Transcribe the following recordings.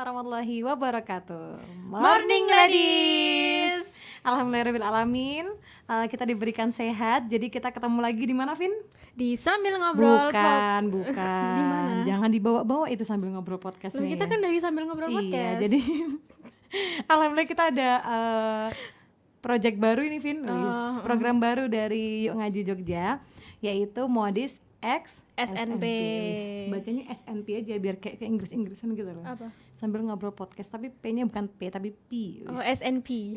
warahmatullahi wabarakatuh. Morning ladies. Alhamdulillahirrahmanirrahim. Kita diberikan sehat. Jadi kita ketemu lagi di mana, Vin? Di Sambil Ngobrol. Bukan. Di mana? Jangan dibawa-bawa itu Sambil Ngobrol podcast. Loh, kita kan dari Sambil Ngobrol podcast. Iya, jadi alhamdulillah kita ada project baru ini, Vin. Program baru dari Yuk Ngaji Jogja, yaitu Modis X SNP. Bacanya SNP aja biar kayak Inggris-Inggrisan gitu loh. Apa? Sambil Ngobrol podcast, tapi P-nya bukan P tapi P. Oh, SNP.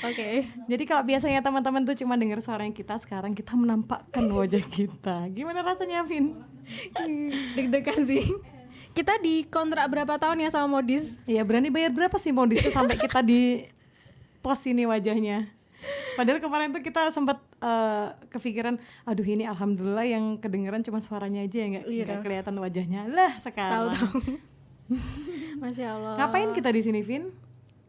Oke. Jadi kalau biasanya teman-teman tuh cuma dengar suaranya kita, sekarang kita menampakkan wajah kita. Gimana rasanya, Vin? Deg-degan sih. Kita dikontrak berapa tahun ya sama Modis? Iya, berani bayar berapa sih Modis tuh sampai kita di post ini wajahnya? Padahal kemarin tuh kita sempat kepikiran, aduh ini alhamdulillah yang kedengeran cuma suaranya aja ya, nggak kelihatan wajahnya. Lah sekarang. Tahu. Masya Allah. Ngapain kita di sini, Vin?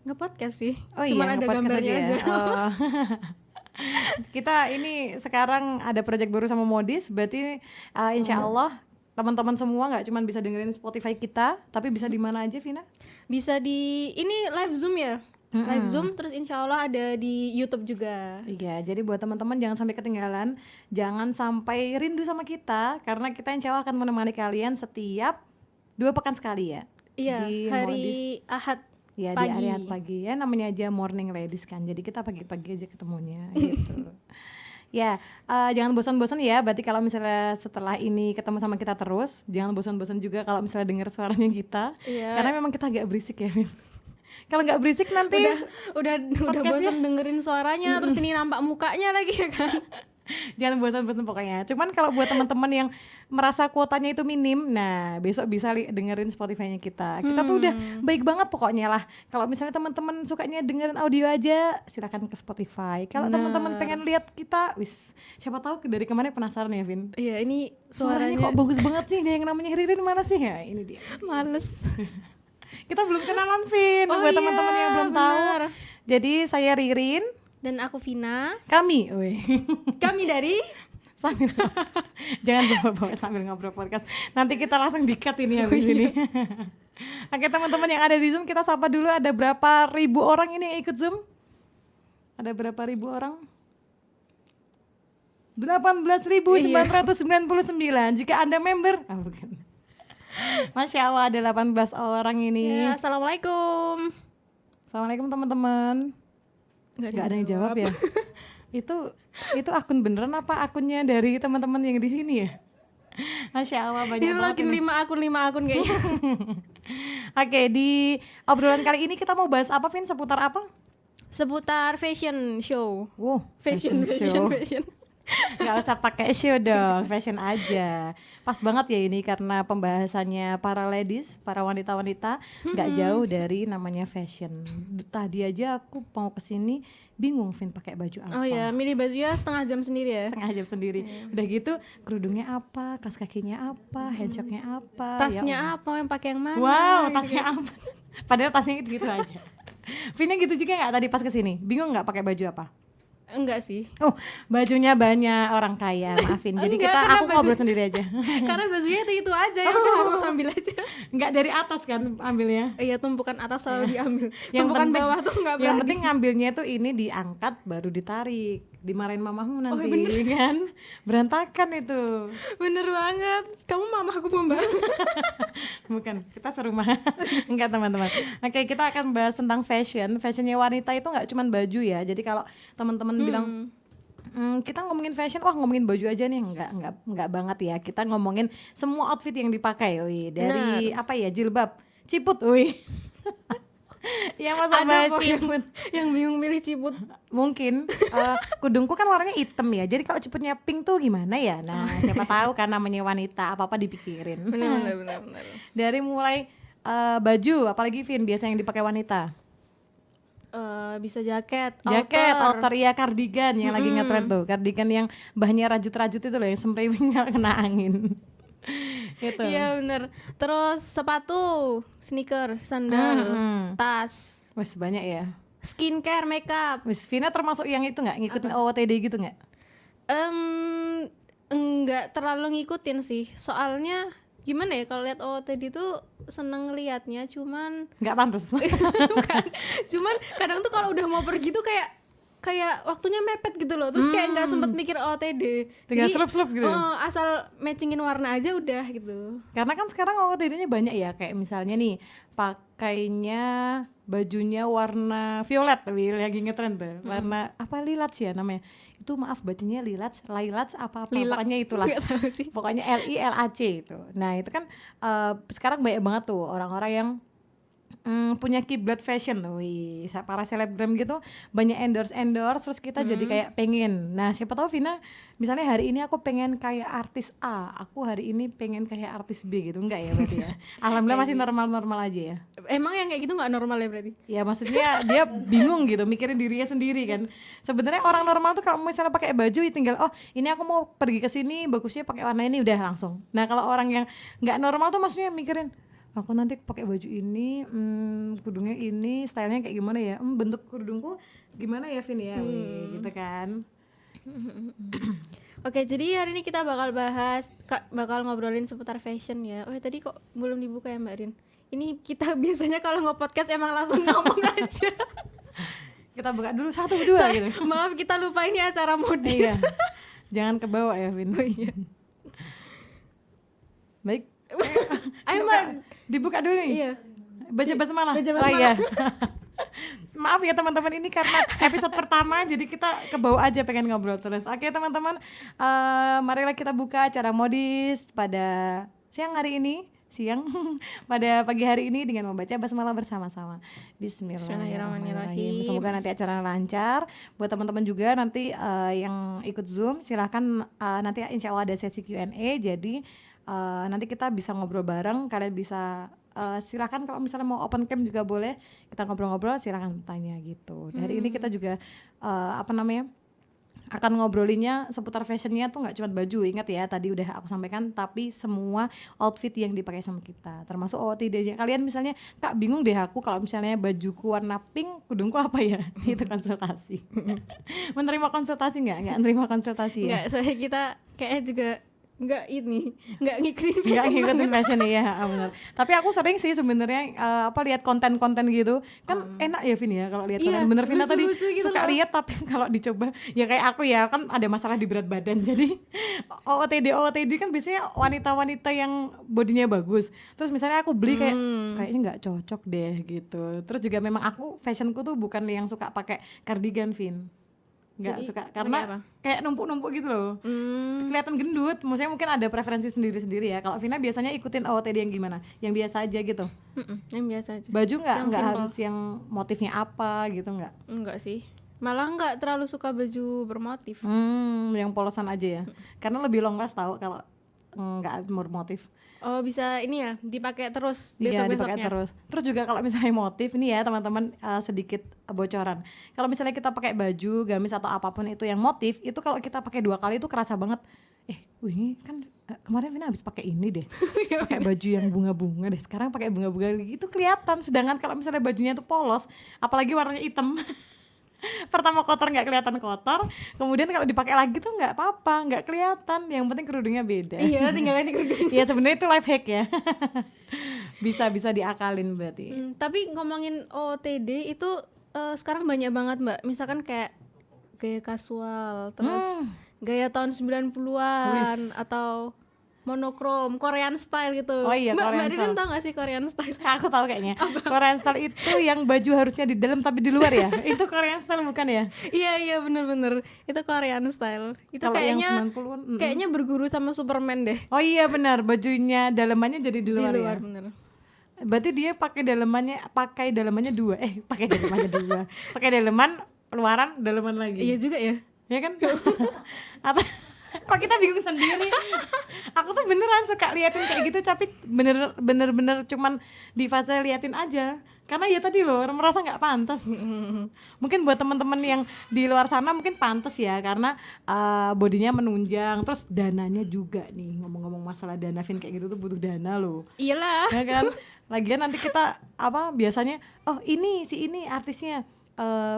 Nge-podcast sih. Oh Cuman iya, ada gambarnya aja. Oh. Kita ini sekarang ada project baru sama Modis, berarti insya Allah teman-teman semua nggak cuma bisa dengerin Spotify kita, tapi bisa di mana aja, Vina? Bisa di ini live Zoom ya. Live Zoom, terus insya Allah ada di YouTube juga. Iya, jadi buat teman-teman jangan sampai ketinggalan, jangan sampai rindu sama kita, karena kita insya Allah akan menemani kalian setiap 2 pekan sekali ya. Iya, di hari Modis. Ahad Ya, pagi. di hari Ahad pagi ya, namanya aja morning ladies kan, jadi kita pagi-pagi aja ketemunya gitu. Ya, jangan bosan-bosan ya, berarti kalau misalnya setelah ini ketemu sama kita terus, jangan bosan-bosan juga kalau misalnya dengar suaranya kita, karena memang kita agak berisik ya, Min. Kalau nggak berisik nanti udah bosan dengerin suaranya, terus ini nampak mukanya lagi ya kan. Jangan bosan-bosan pokoknya. Cuman kalau buat teman-teman yang merasa kuotanya itu minim, nah besok bisa dengerin Spotify-nya kita. Kita tuh udah baik banget pokoknya lah. Kalau misalnya teman-teman sukanya dengerin audio aja, silakan ke Spotify. Kalau teman-teman pengen lihat kita, siapa tahu dari kemarin penasaran ya, Vin. Iya, ini suaranya kok bagus banget sih. Dia yang namanya Ririn mana sih ya? Ini dia. Males. Kita belum kenalan, Vin. Buat teman-teman yang belum tahu. Jadi saya Ririn dan aku Vina. Kami dari jangan bawa-bawa Sambil Ngobrol podcast. Nanti kita langsung di-cut ini habis ini. Oke, teman-teman yang ada di Zoom, kita sapa dulu. Ada berapa ribu orang ini yang ikut Zoom? Ada berapa ribu orang? 18.999. Jika Anda member, bukan. Masya Allah, ada 18 orang ini. Ya, Assalamualaikum. Assalamualaikum teman-teman. Gak ada yang jawab ya. itu akun beneran apa akunnya dari teman-teman yang di sini ya? Masya Allah, banyak banget. Ini lagi 5 akun kayaknya. Oke, di obrolan kali ini kita mau bahas apa, Vin? Seputar apa? Seputar fashion show. Fashion show. Gak usah pakai show dong, fashion aja. Pas banget ya ini karena pembahasannya para ladies, para wanita-wanita, gak jauh dari namanya fashion. Tadi aja aku mau kesini bingung, Vin, pakai baju apa. Oh ya, milih bajunya setengah jam sendiri ya. Setengah jam sendiri. Udah gitu kerudungnya apa, kaos kakinya apa, handshake-nya apa, tasnya apa, yang pakai yang mana. Wow, tasnya apa. Padahal tasnya gitu aja. Vinnya gitu juga gak tadi pas kesini? Bingung gak pakai baju apa? Enggak sih. Bajunya banyak, orang kaya, maafin. Jadi aku ngobrol sendiri aja. Karena bajunya itu aja, ya udah aku ambil aja. Enggak dari atas kan ambilnya? Iya, tumpukan atas selalu diambil. Yang tumpukan bawah tuh enggak berani. Yang penting ngambilnya tuh ini diangkat baru ditarik. Dimarahin mamamu nanti, kan? Berantakan itu. Bener banget. Kamu mamaku Mbak. Bukan, kita serumah. Enggak, teman-teman. Oke, kita akan bahas tentang fashion. Fashionnya wanita itu nggak cuma baju ya. Jadi kalau teman-teman bilang kita ngomongin fashion, ngomongin baju aja nih, enggak banget ya. Kita ngomongin semua outfit yang dipakai, dari apa ya, jilbab, ciput, yang masa baca ciput, yang bingung milih ciput. Mungkin kudungku kan warnanya hitam ya, jadi kalau ciputnya pink tuh gimana ya? Nah, siapa tahu kan namanya wanita, apa-apa dipikirin. Benar. Dari mulai baju, apalagi, Vin, biasa yang dipakai wanita. Bisa jaket, outer, ya, kardigan yang lagi ngetren tuh, kardigan yang bahannya rajut-rajut itu loh, yang semprewing kena angin. Gitu. Iya bener. Terus sepatu, sneakers, sandal, tas. Banyak ya. Skincare, makeup. Vina termasuk yang itu nggak ngikutin OOTD gitu nggak? Enggak terlalu ngikutin sih. Soalnya gimana ya, kalau lihat OOTD tuh seneng liatnya, cuman Nggak pantas. bukan, cuman kadang tuh kalau udah mau pergi tuh kayak waktunya mepet gitu loh, terus kayak nggak sempet mikir OOTD, Tinggal slup-slup gitu. asal matchingin warna aja udah gitu. Karena kan sekarang OOTD-nya banyak ya, kayak misalnya nih pakainya bajunya warna violet, lagi ngetren tuh, warna apa, lilat sih ya namanya. Itu maaf bacanya lilat, apa pokoknya itulah. Nggak tahu sih. Pokoknya LILAC itu. Nah, itu kan sekarang banyak banget tuh orang-orang yang punya kiblat fashion, wih, para selebgram gitu banyak endorse terus kita jadi kayak pengen. Nah, siapa tahu Vina misalnya hari ini aku pengen kayak artis A, aku hari ini pengen kayak artis B gitu, enggak ya berarti ya? Alhamdulillah masih normal-normal aja ya. Emang yang kayak gitu nggak normal ya berarti? Ya maksudnya dia bingung gitu mikirin dirinya sendiri kan. Sebenarnya orang normal tuh kalau misalnya pakai baju ya tinggal ini aku mau pergi ke sini bagusnya pakai warna ini udah langsung. Nah, kalau orang yang nggak normal tuh maksudnya mikirin aku nanti pakai baju ini, kerudungnya ini, stylenya kayak gimana ya, bentuk kerudungku gimana ya Vin ya, wih, gitu kan. Oke, jadi hari ini kita bakal ngobrolin seputar fashion ya. Oh tadi kok belum dibuka ya Mbak Rin? Ini kita biasanya kalau nge-podcast emang langsung ngomong aja. Kita buka dulu 1, 2 gitu. Maaf kita lupa ini acara modis. Iya. Jangan kebawa ya Vin. Oh iya. Baik. Ayo Mbak. Dibuka dulu nih. Iya. Baca basmalah. Baca Oh basmalah. iya. Maaf ya teman-teman, ini karena episode pertama jadi kita kebawa aja pengen ngobrol terus. Oke teman-teman, marilah kita buka acara modis pada siang pada pagi hari ini dengan membaca basmalah bersama-sama. Bismillahirrahmanirrahim. Semoga nanti acara lancar. Buat teman-teman juga nanti yang ikut Zoom silahkan, nanti insya Allah ada sesi Q&A, jadi nanti kita bisa ngobrol bareng, kalian bisa silakan kalau misalnya mau open cam juga boleh, kita ngobrol-ngobrol, silakan tanya gitu. Hari ini kita juga akan ngobrolinnya seputar fashionnya tuh nggak cuma baju, ingat ya tadi udah aku sampaikan, tapi semua outfit yang dipakai sama kita, termasuk OOTD-nya. Kalian misalnya, Kak bingung deh aku kalau misalnya bajuku warna pink, kudungku apa ya? Itu konsultasi. Menerima konsultasi nggak menerima konsultasi ya? Nggak, soalnya kita kayaknya juga nggak ngikutin fashion ya, benar. Tapi aku sering sih sebenarnya lihat konten-konten gitu kan enak ya Vin ya, kalau lihat konten bener Vina tadi gitu suka lihat, tapi kalau dicoba ya kayak aku ya kan ada masalah di berat badan, jadi OOTD kan biasanya wanita-wanita yang bodinya bagus, terus misalnya aku beli kayaknya nggak cocok deh gitu. Terus juga memang aku fashionku tuh bukan yang suka pakai cardigan Vin, nggak suka karena kayak numpuk-numpuk gitu loh, kelihatan gendut. Maksudnya mungkin ada preferensi sendiri-sendiri ya. Kalau Vina biasanya ikutin OOTD yang gimana? Yang biasa aja gitu? Yang biasa aja. Baju nggak harus yang motifnya apa gitu, nggak? Enggak sih, malah nggak terlalu suka baju bermotif. Yang polosan aja ya. Karena lebih longgas tahu kalau nggak bermotif. Oh bisa ini ya, dipakai terus Iya, besok-besoknya. dipakai terus. Terus juga kalau misalnya motif ini ya teman-teman, sedikit bocoran. Kalau misalnya kita pakai baju, gamis atau apapun itu yang motif, itu kalau kita pakai 2 kali itu kerasa banget. Ini kan kemarin Vina habis pakai ini deh. Pakai baju yang bunga-bunga deh. Sekarang pakai bunga-bunga gitu kelihatan. Sedangkan kalau misalnya bajunya itu polos, apalagi warnanya hitam. Pertama kotor nggak kelihatan kotor, kemudian kalau dipakai lagi tuh nggak apa-apa, nggak kelihatan, yang penting kerudungnya beda. Iya, tinggal ganti kerudung. Iya sebenarnya itu life hack ya. bisa diakalin berarti. Tapi ngomongin OOTD itu sekarang banyak banget Mbak, misalkan kayak gaya kasual, terus gaya tahun 90-an atau monokrom, Korean style gitu. Oh iya, Mbak Rin tau gak sih Korean style? Aku tahu kayaknya. Korean style itu yang baju harusnya di dalam tapi di luar ya. Itu Korean style bukan ya? Iya bener. Itu Korean style. Itu kalau kayaknya yang 90-an, kayaknya berguru sama Superman deh. Oh iya benar, bajunya dalamannya jadi di luar ya. Bener. Berarti dia pakai dalamannya 2. Pakai dalaman luaran, dalaman lagi. Iya juga ya. Ya kan? Apa? Kok kita bingung sendiri. Aku tuh beneran suka liatin kayak gitu, tapi bener-bener cuman di fase liatin aja. Karena ya tadi loh merasa nggak pantas. Mungkin buat teman-teman yang di luar sana mungkin pantas ya, karena bodinya menunjang, terus dananya juga nih. Ngomong-ngomong masalah dana, Vin, kayak gitu tuh butuh dana loh. Iyalah. Ya kan? Lagian nanti kita biasanya ini artisnya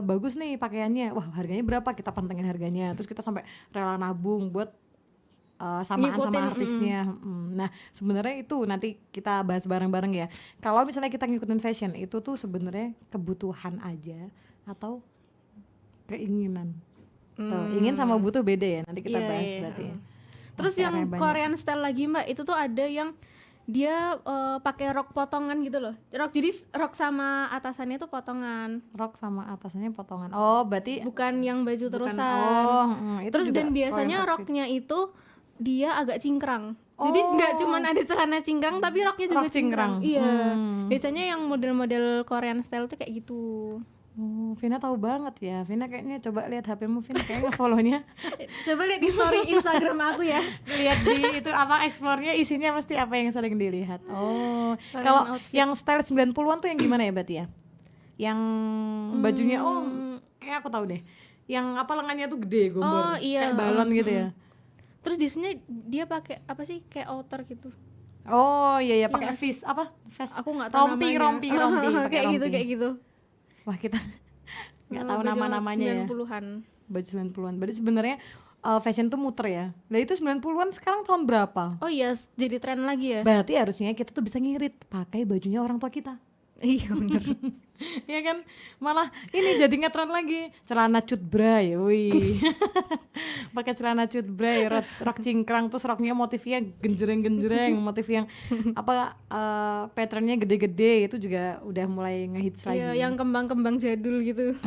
bagus nih pakaiannya, wah harganya berapa, kita pantengin harganya, terus kita sampai rela nabung buat samaan sama Ngikutin, artisnya. Nah sebenarnya itu nanti kita bahas bareng-bareng ya. Kalau misalnya kita ngikutin fashion itu tuh sebenarnya kebutuhan aja atau keinginan. Tuh, ingin sama butuh beda ya. Nanti kita Iya, bahas iya. berarti ya. Terus Wah, yang PR-nya banyak. Korean style lagi mbak, itu tuh ada yang dia pakai rok potongan gitu loh. Rok, jadi rok sama atasannya tuh potongan, Rok sama atasannya potongan. Oh berarti bukan yang baju bukan. terusan. Oh itu Terus juga dan biasanya Korean outfit. roknya itu dia agak cingkrang. Jadi nggak cuman ada celana cingkrang, tapi roknya juga Rok cingkrang. Iya. Biasanya yang model-model Korean style tuh kayak gitu. Oh, Vina tahu banget ya. Vina kayaknya coba lihat HP-mu, Vina kayaknya follow-nya. Coba lihat di story Instagram aku ya. Lihat di itu apa explore-nya isinya mesti apa yang sering dilihat. Oh, Korean kalau outfit. yang style 90-an tuh yang gimana ya berarti ya? Yang bajunya kayak aku tahu deh. Yang apa lengannya tuh gede gombor. Oh, iya. Kayak balon gitu ya. Terus di sini dia pakai apa sih, kayak outer gitu. Oh, iya ya pakai vest apa? Vest. Aku nggak tahu rompi, namanya. rompi, pakai kayak gitu, rompi. kayak gitu. Wah, kita nggak tahu Baju nama-namanya ya. 90-an. Baju 90-an. Berarti sebenarnya fashion tuh muter ya. Lah itu 90-an sekarang tahun berapa? Oh iya, jadi tren lagi ya. Berarti harusnya kita tuh bisa ngirit pakai bajunya orang tua kita. Iya bener. Ya kan, malah ini jadi ngetren lagi celana cut bray, wih. Pakai celana cut bray, rok cingkrang, terus roknya motifnya genjreng-genjreng, motif yang apa patternnya gede-gede, itu juga udah mulai ngehits lagi. Iya, yang kembang-kembang jadul gitu.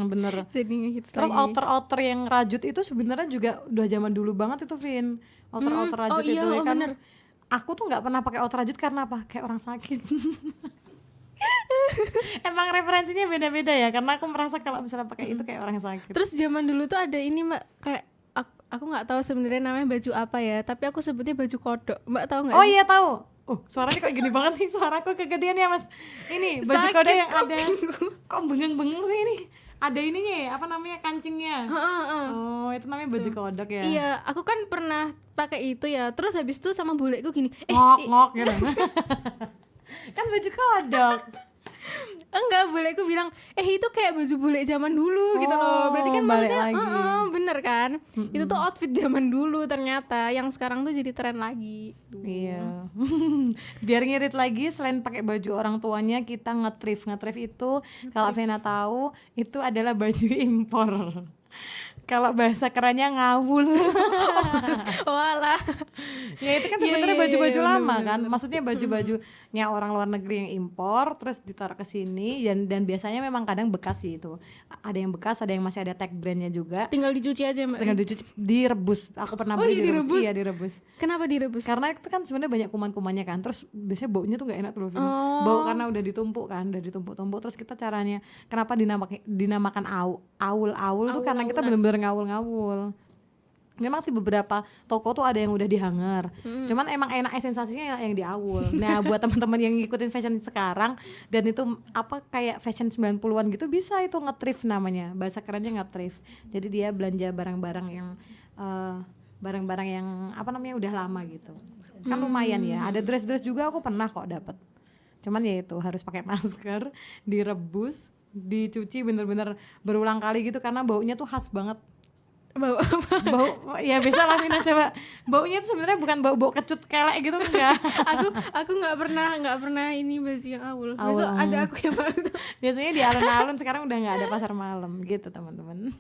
Bener. Jadi ngehits Terus lagi. outer-outer yang rajut itu sebenarnya juga udah zaman dulu banget itu, Vin. Outer-outer rajut iya, itu ya kan. bener. Aku tuh nggak pernah pakai outer rajut karena apa? Kayak orang sakit. Emang referensinya beda-beda ya, karena aku merasa kalau misalnya pakai itu kayak orang sakit. Terus zaman dulu tuh ada ini mbak, kayak aku nggak tahu sebenarnya namanya baju apa ya, tapi aku sebutnya baju kodok. Mbak tahu nggak? Oh iya tahu. Suaranya kok gini banget nih, suaraku kegedean ya Mas. Ini baju Sakit kode yang kok ada. Kok bengeng-bengeng sih ini? Ada ininya ya, apa namanya, kancingnya. Oh, itu namanya baju kodok ya. Iya, aku kan pernah pakai itu ya. Terus habis itu sama bulekku gini, Ngok-ngok gitu. Kan baju kodok. enggak, bulekku bilang, itu kayak baju bulek zaman dulu gitu loh. Berarti kan balik maksudnya, lagi. bener kan? Itu tuh outfit zaman dulu ternyata, yang sekarang tuh jadi tren lagi. Iya. Biar ngirit lagi, selain pakai baju orang tuanya, kita nge-thrift itu kalau Vena tahu itu adalah baju impor. Kalau bahasa kerennya ngawul. Walah. Ya itu kan Iya, sebenarnya iya, baju-baju iya, lama bener, kan. Maksudnya baju-bajunya orang luar negeri yang impor terus ditaruh ke sini, dan biasanya memang kadang bekas sih itu. Ada yang bekas, ada yang masih ada tag brandnya juga. Tinggal dicuci aja mbak. Tinggal dicuci, direbus. Aku pernah Oh, beli iya, direbus? Iya, direbus. Kenapa direbus? Karena itu kan sebenarnya banyak kuman-kumannya kan, terus biasanya baunya tuh nggak enak tuh, Vin. Bau karena udah ditumpuk kan, udah ditumpuk-tumpuk. Terus kita caranya kenapa dinamakan awul tuh karena kita bener-bener ngawul-ngawul. Memang sih beberapa toko tuh ada yang udah dihanger, cuman emang enak, sensasinya enak yang diawul. Nah buat teman-teman yang ngikutin fashion sekarang dan itu apa kayak fashion 90-an gitu, bisa itu nge-thrift namanya, bahasa kerennya nge-thrift. Jadi dia belanja barang-barang yang apa namanya udah lama gitu, kan lumayan ya. Ada dress juga aku pernah kok dapet, cuman ya itu harus pakai masker, direbus, dicuci bener-bener berulang kali gitu karena baunya tuh khas banget. Bau apa? Bau ya bisa lah Mina, coba. Baunya tuh sebenarnya bukan bau kecut kelek gitu, enggak. aku nggak pernah ini baju yang awul. Besok aja aku yang baru. Biasanya di alun-alun sekarang udah nggak ada pasar malam gitu teman-teman.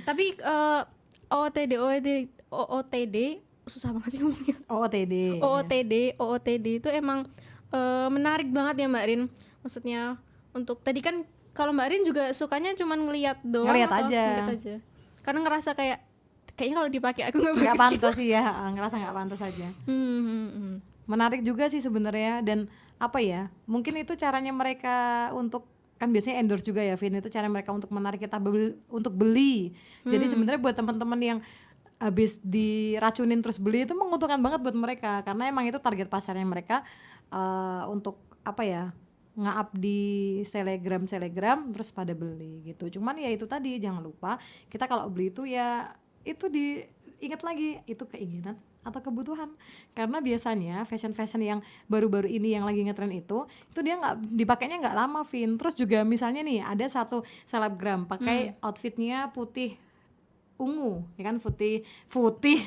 Tapi OOTD susah banget sih ngomongnya. OOTD itu emang menarik banget ya Mbak Rin. Maksudnya untuk tadi kan kalau Mbak Rin juga sukanya cuman ngelihat doang. Ngeliat atau aja. ngeliat aja. Karena ngerasa kayaknya kalau dipakai aku nggak Nggak bagus. pantas sih ya, ngerasa nggak pantas aja. Menarik juga sih sebenarnya, dan apa ya? Mungkin itu caranya mereka untuk, kan biasanya endorse juga ya, Vin, itu cara mereka untuk menarik kita untuk beli. Jadi sebenarnya buat teman-teman yang habis diracunin terus beli itu menguntungkan banget buat mereka, karena emang itu target pasarnya mereka untuk apa ya, nge-up di selegram terus pada beli gitu. Cuman ya itu tadi, jangan lupa kita kalau beli itu ya itu diingat lagi itu keinginan atau kebutuhan, karena biasanya fashion yang baru-baru ini yang lagi ngetren itu dia nggak dipakainya nggak lama, Vin. Terus juga misalnya nih ada satu selebgram pakai outfitnya putih ungu, ya kan, putih putih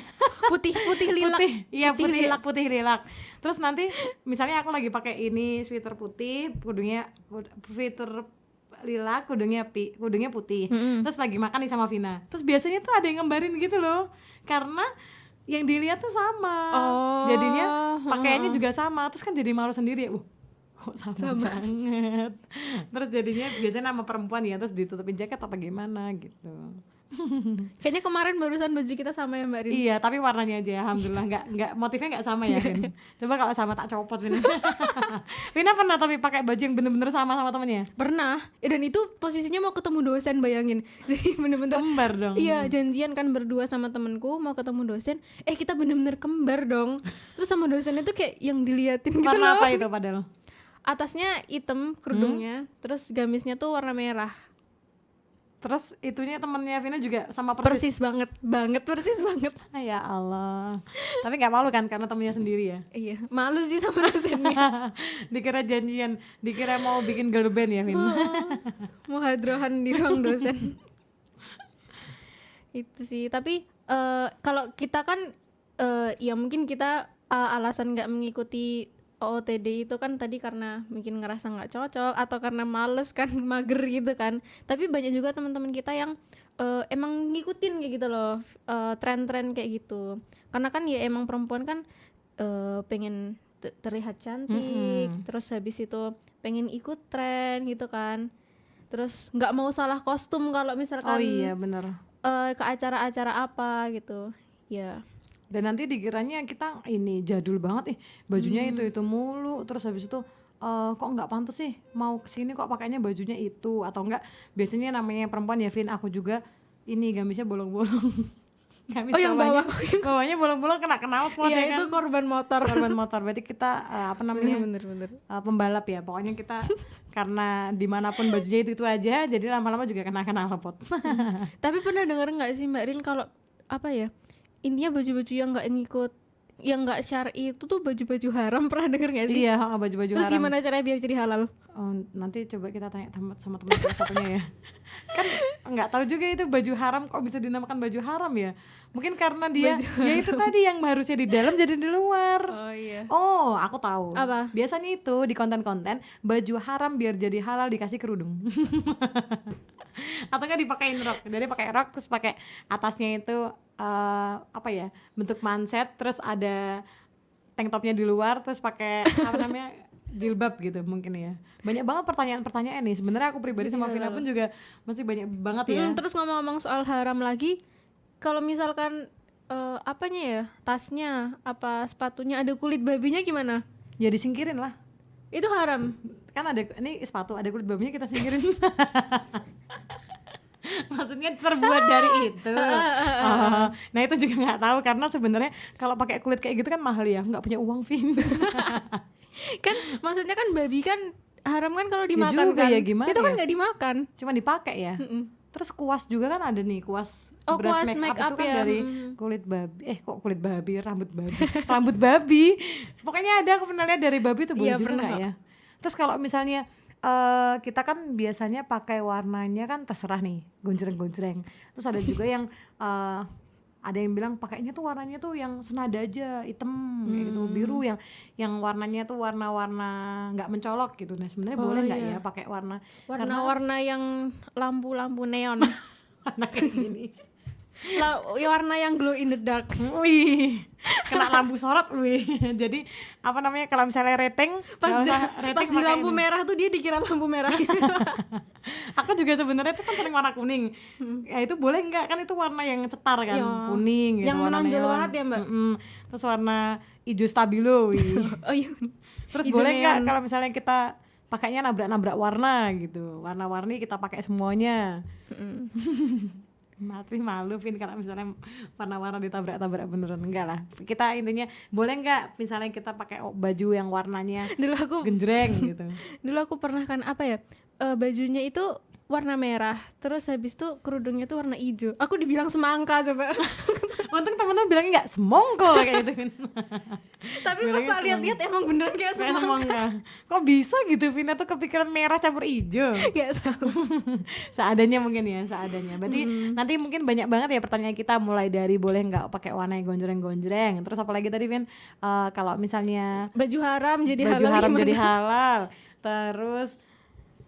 lilak. Iya, putih lilak. Terus nanti misalnya aku lagi pakai ini sweater putih, sweater lilak, kudungnya putih. Terus lagi makan nih sama Vina. Terus biasanya tuh ada yang ngembarin gitu loh. Karena yang dilihat tuh sama. Jadinya pakaiannya juga sama. Terus kan jadi malu sendiri ya. Kok sama banget. Terus jadinya biasanya nama perempuan ya, terus ditutupin jaket apa gimana gitu. Kayaknya kemarin barusan baju kita sama ya Mbak Rin. Iya, tapi warnanya aja alhamdulillah nggak motifnya nggak sama ya, Vin. Coba kalau sama tak copot, Vina. Vina pernah tapi pakai baju yang bener-bener sama temennya? Pernah. Dan itu posisinya mau ketemu dosen, bayangin. Jadi bener-bener Kembar dong. Iya, janjian kan berdua sama temenku mau ketemu dosen. Kita bener-bener kembar dong. Terus sama dosen itu kayak yang diliatin gitu loh. Warna apa itu padahal? Atasnya hitam kerudungnya, terus gamisnya tuh warna merah. Terus itunya temennya Vina juga sama Persis banget persis banget. Ya Allah. Tapi nggak malu kan karena temennya sendiri ya? Iya, malu sih sama dosennya. Dikira janjian, dikira mau bikin girl band ya, Vin. Mau hadrohan di ruang dosen. Itu sih. Tapi kalau kita kan ya mungkin kita alasan nggak mengikuti OOTD itu kan tadi karena mungkin ngerasa nggak cocok atau karena males kan, mager gitu kan. Tapi banyak juga teman-teman kita yang emang ngikutin kayak gitu loh, tren-tren kayak gitu. Karena kan ya emang perempuan kan pengen terlihat cantik, terus habis itu pengen ikut tren gitu kan. Terus nggak mau salah kostum kalau misalkan bener. Ke acara-acara apa gitu ya. Dan nanti dikiranya kita ini jadul banget, bajunya itu mulu. Terus habis itu kok nggak pantas sih mau kesini kok pakainya bajunya itu, atau enggak biasanya namanya perempuan ya, Vin, aku juga ini gamisnya bolong-bolong. Gamis yang bawahnya bolong-bolong kena knalpot ya kan. Itu korban motor. Berarti kita bener. Pembalap ya, pokoknya kita karena dimanapun bajunya itu aja, jadi lama-lama juga kena knalpot. Tapi pernah denger nggak sih Mbak Rin kalau apa ya, intinya baju-baju yang nggak ngikut, yang nggak syar'i itu tuh baju-baju haram, pernah denger nggak sih? Iya, baju-baju Terus haram. gimana caranya biar jadi halal? Nanti coba kita tanya sama teman kita satunya ya. Kan nggak tahu juga itu baju haram kok bisa dinamakan baju haram ya. Mungkin karena dia ya itu tadi yang harusnya di dalam jadi di luar. Oh iya. Oh, aku tahu. Apa? Biasanya itu di konten-konten baju haram biar jadi halal dikasih kerudung. Atau nggak dipakein rok. Jadi pakai rok terus pakai atasnya itu bentuk manset, terus ada tank topnya di luar, terus pakai jilbab gitu mungkin ya. Banyak banget pertanyaan-pertanyaan nih. Sebenarnya aku pribadi sama Vina pun juga masih banyak banget ya. Terus ngomong-ngomong soal haram lagi, kalau misalkan apanya ya, tasnya apa sepatunya ada kulit babinya gimana? Ya disingkirin lah. Itu haram. Kan ada ini sepatu ada kulit babinya, kita singkirin. Maksudnya terbuat dari itu. Nah itu juga nggak tahu, karena sebenarnya kalau pakai kulit kayak gitu kan mahal ya, nggak punya uang, Vin. Kan maksudnya kan babi kan haram kan kalau dimakan juga, kan. Ya gimana itu kan ya? nggak dimakan, cuma dipakai ya. Terus kuas juga kan ada nih, kuas brush kuas make up itu kan ya. dari kulit babi. Kok kulit babi, rambut babi. Pokoknya ada, aku pernah lihat dari babi tuh, boleh juga nggak ya? Terus kalau misalnya kita kan biasanya pakai warnanya kan terserah nih, gonjreng-gonjreng. Terus ada juga yang ada yang bilang pakainya tuh warnanya tuh yang senada aja, hitam kayak gitu, biru, yang warnanya tuh warna-warna nggak mencolok gitu. Nah sebenarnya boleh nggak ya pakai warna yang lampu-lampu neon? warna kayak gini? Warna yang glow in the dark. Wih, kena lampu sorot, wih. Jadi kalau misalnya rating pas di lampu ini. merah tuh dia dikira lampu merah. Aku juga sebenarnya tuh kan sering warna kuning. Ya itu boleh nggak? Kan itu warna yang cetar kan, kuning gitu. Yang menonjol banget ya Mbak. Terus warna hijau stabilo. Oh iya. Terus boleh nggak kalau misalnya kita pakainya nabrak-nabrak warna gitu, warna-warni kita pakai semuanya. Tapi malu, Vin, kalau misalnya warna-warna ditabrak-tabrak beneran. Enggak lah, kita intinya boleh nggak misalnya kita pakai baju yang warnanya genjreng gitu. Dulu aku pernah kan bajunya itu warna merah, terus habis itu kerudungnya tuh warna hijau. Aku dibilang semangka coba. Untung temen-temen bilangnya nggak semongko kayak gitu Vin. Tapi pas Bilangnya tak lihat-lihat emang beneran kayak Kayak semangka. semangka. Kok bisa gitu Vina tuh kepikiran merah campur hijau? Gak tahu. Seadanya mungkin ya, seadanya. Berarti nanti mungkin banyak banget ya pertanyaan kita, mulai dari boleh nggak pakai warna yang gonjreng-gonjreng. Terus apalagi tadi Vin, kalau misalnya Baju haram jadi baju halal haram gimana? jadi halal. Terus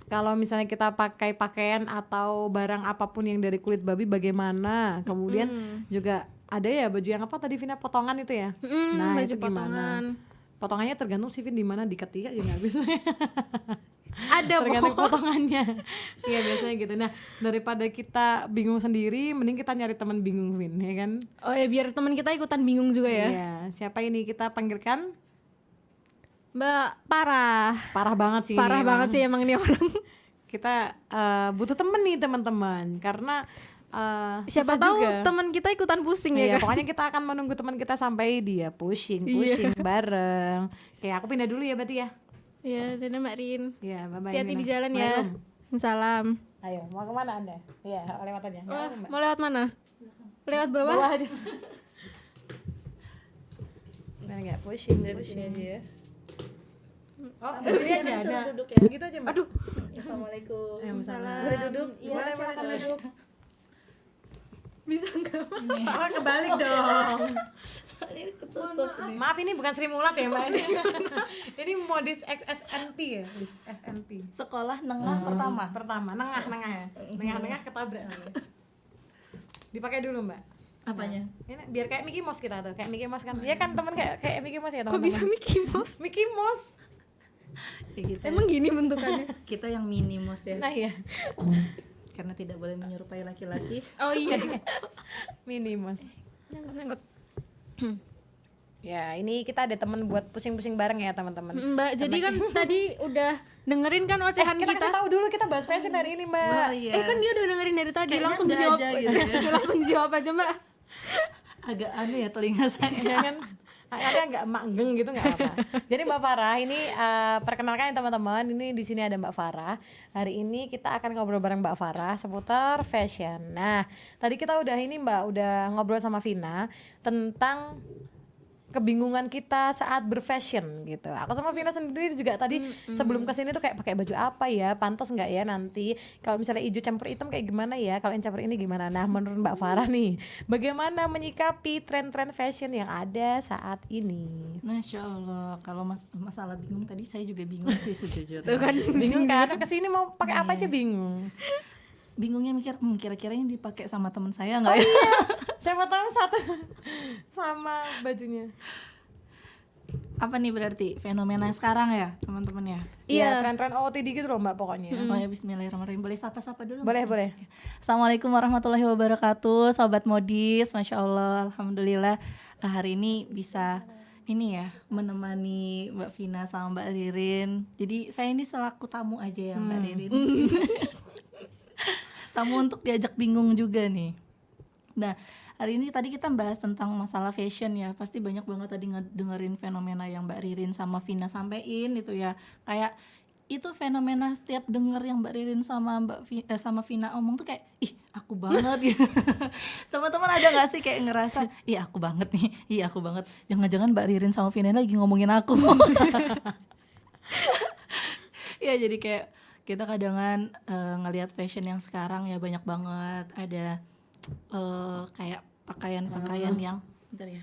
kalau misalnya kita pakai pakaian atau barang apapun yang dari kulit babi bagaimana? Kemudian juga ada ya baju yang apa tadi Vina, potongan itu ya? Nah baju itu gimana? potongan. Potongannya tergantung sih Vin di mana, di ketiak juga nggak bisa. Ada Tergantung po. potongannya. Iya biasanya gitu. Nah daripada kita bingung sendiri, mending kita nyari teman bingung Vin, ya kan? Oh ya, biar teman kita ikutan bingung juga ya. Iya. Siapa ini kita panggilkan? Mbak Parah. Parah banget sih. Parah ini banget emang. sih emang ini orang. Kita butuh temen nih teman-teman, karena Siapa susah tahu juga. teman kita ikutan pusing Iya, ya kan. pokoknya kita akan menunggu teman kita sampai dia pushing bareng. Kayak aku pindah dulu ya berarti ya. Iya, dadah Mbak Rin. Iya, bye-bye. Hati-hati di jalan ya. Waalaikumsalam. Salam. Ayo, mau kemana Anda? Iya, lewat aja. Nggak Wah, apa-apa, Mbak. mau lewat mana? Lewat bawah? Bawah aja. Udah nggak pushing aja ya. Oh, berdiri aja. Nah, duduk ya. gitu aja, Mbak. Aduh. Assalamualaikum. Waalaikumsalam. Boleh duduk? Iya, Boleh, silakan boleh. duduk. Bisa enggak? Oh, kebalik dong. Soalnya ketutup nih. Maaf, ini bukan Sri Mulat ya, Mbak. Ini modis XSNP ya, SNP. Sekolah nengah pertama. Pertama, nengah ya. Nengah ketabrak. Dipakai dulu, Mbak. Apanya? Ini biar kayak Mickey Mouse kita tuh, kayak Mickey Mouse kan. Iya kan teman kayak Mickey Mouse ya, Kok teman-teman. bisa Mickey Mouse? Mickey Mouse. Ya, kita, Emang gini bentukannya? kita yang minimos ya. Nah, iya. Karena tidak boleh menyerupai laki-laki. Oh iya. Mini Mouse. Nyangkut-nyangkut. Ya, ini kita ada teman buat pusing-pusing bareng ya, teman-teman. Mbak, jadi kan tadi udah dengerin kan ocehan Kita kita. kasih tahu dulu kita bahas fashion hari ini, Mbak. Wah, iya. Kan dia udah dengerin dari tadi, Kayaknya langsung udah dijawab aja gitu ya. langsung dijawab aja Mbak. Agak aneh ya telinga saya. Jangan ada nggak manggeng gitu nggak apa. Jadi Mbak Farah ini perkenalkan ya teman-teman, ini di sini ada Mbak Farah. Hari ini kita akan ngobrol bareng Mbak Farah seputar fashion. Nah, tadi kita udah ini Mbak udah ngobrol sama Vina tentang kebingungan kita saat berfashion gitu. Aku sama Vina sendiri juga tadi sebelum kesini tuh kayak pakai baju apa ya, pantas nggak ya nanti kalau misalnya hijau campur hitam kayak gimana ya, kalau yang campur ini gimana. Nah menurut Mbak Farah nih, bagaimana menyikapi tren-tren fashion yang ada saat ini? Masya Allah, kalau masalah bingung tadi saya juga bingung sih sejujurnya. Tuh kan. Bingung kan? Kesini mau pakai apa aja bingung. Bingungnya mikir, kira-kira ini dipakai sama teman saya nggak ya? Siapa tahu satu sama bajunya. Apa nih berarti fenomena sekarang ya teman-teman ya? Iya, Iya. tren-tren OOTD gitu loh Mbak pokoknya. Oh ya, bismillahirrahmanirrahim. Boleh sapa-sapa dulu? Boleh, boleh. Assalamualaikum warahmatullahi wabarakatuh, Sobat Modis. Masya Allah, Alhamdulillah hari ini bisa ini ya menemani Mbak Vina sama Mbak Ririn. Jadi saya ini selaku tamu aja ya Mbak Ririn. Tamu untuk diajak bingung juga nih. Nah, hari ini tadi kita bahas tentang masalah fashion ya. Pasti banyak banget tadi dengerin fenomena yang Mbak Ririn sama Vina sampein itu ya. Kayak itu fenomena setiap denger yang Mbak Ririn sama sama Vina omong tuh kayak ih aku banget gitu. Teman-teman ada nggak sih kayak ngerasa ih aku banget nih, iya aku banget. Jangan-jangan Mbak Ririn sama Vina lagi ngomongin aku. Ya jadi kayak kita kadangan ngelihat fashion yang sekarang ya banyak banget ada kayak pakaian-pakaian yang bentar ya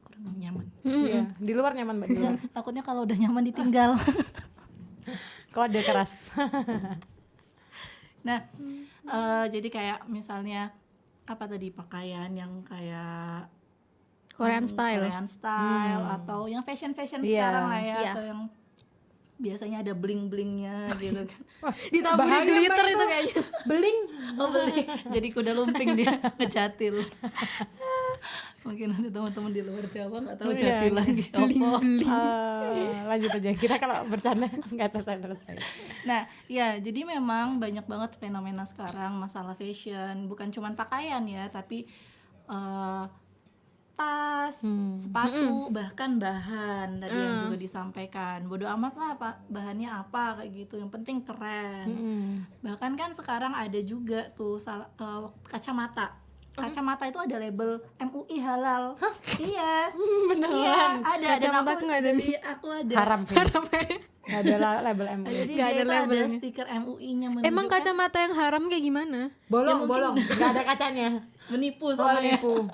kurang nyaman. Iya, di luar nyaman Mbak, di luar. Takutnya kalau udah nyaman ditinggal. Kode keras. Nah, jadi kayak misalnya apa tadi pakaian yang kayak Korean style. Korean style atau yang fashion Iya. sekarang lah ya, Iya. atau yang biasanya ada bling-blingnya gitu kan. Ditambah Bahaya, glitter Mbak, itu itu. kayaknya. Beling. Oh beli, jadi kuda lumping dia ngejatil. Mungkin ada teman-teman di luar Jawa nggak tahu Iya. jatil lagi. Apa? Lanjut aja. Kita kalau bercanda nggak selesai. Nah, ya jadi memang banyak banget fenomena sekarang masalah fashion, bukan cuman pakaian ya, tapi tas, sepatu, bahkan bahan tadi yang juga disampaikan. Bodo amat lah bahannya apa kayak gitu, yang penting keren. Bahkan kan sekarang ada juga tuh kacamata. kacamata itu ada label MUI halal. Iya. Beneran? Iya, ada. Dan Kacamata aku nggak ada nih. Aku ada. Haram Vin. Nggak ada label MUI. Jadi Nggak dia ada itu ada labelnya. stiker MUI-nya Emang menunjukkan kacamata yang haram kayak gimana? Bolong, mungkin- bolong. Nggak ada kacanya. menipu Oh, soalnya. menipu.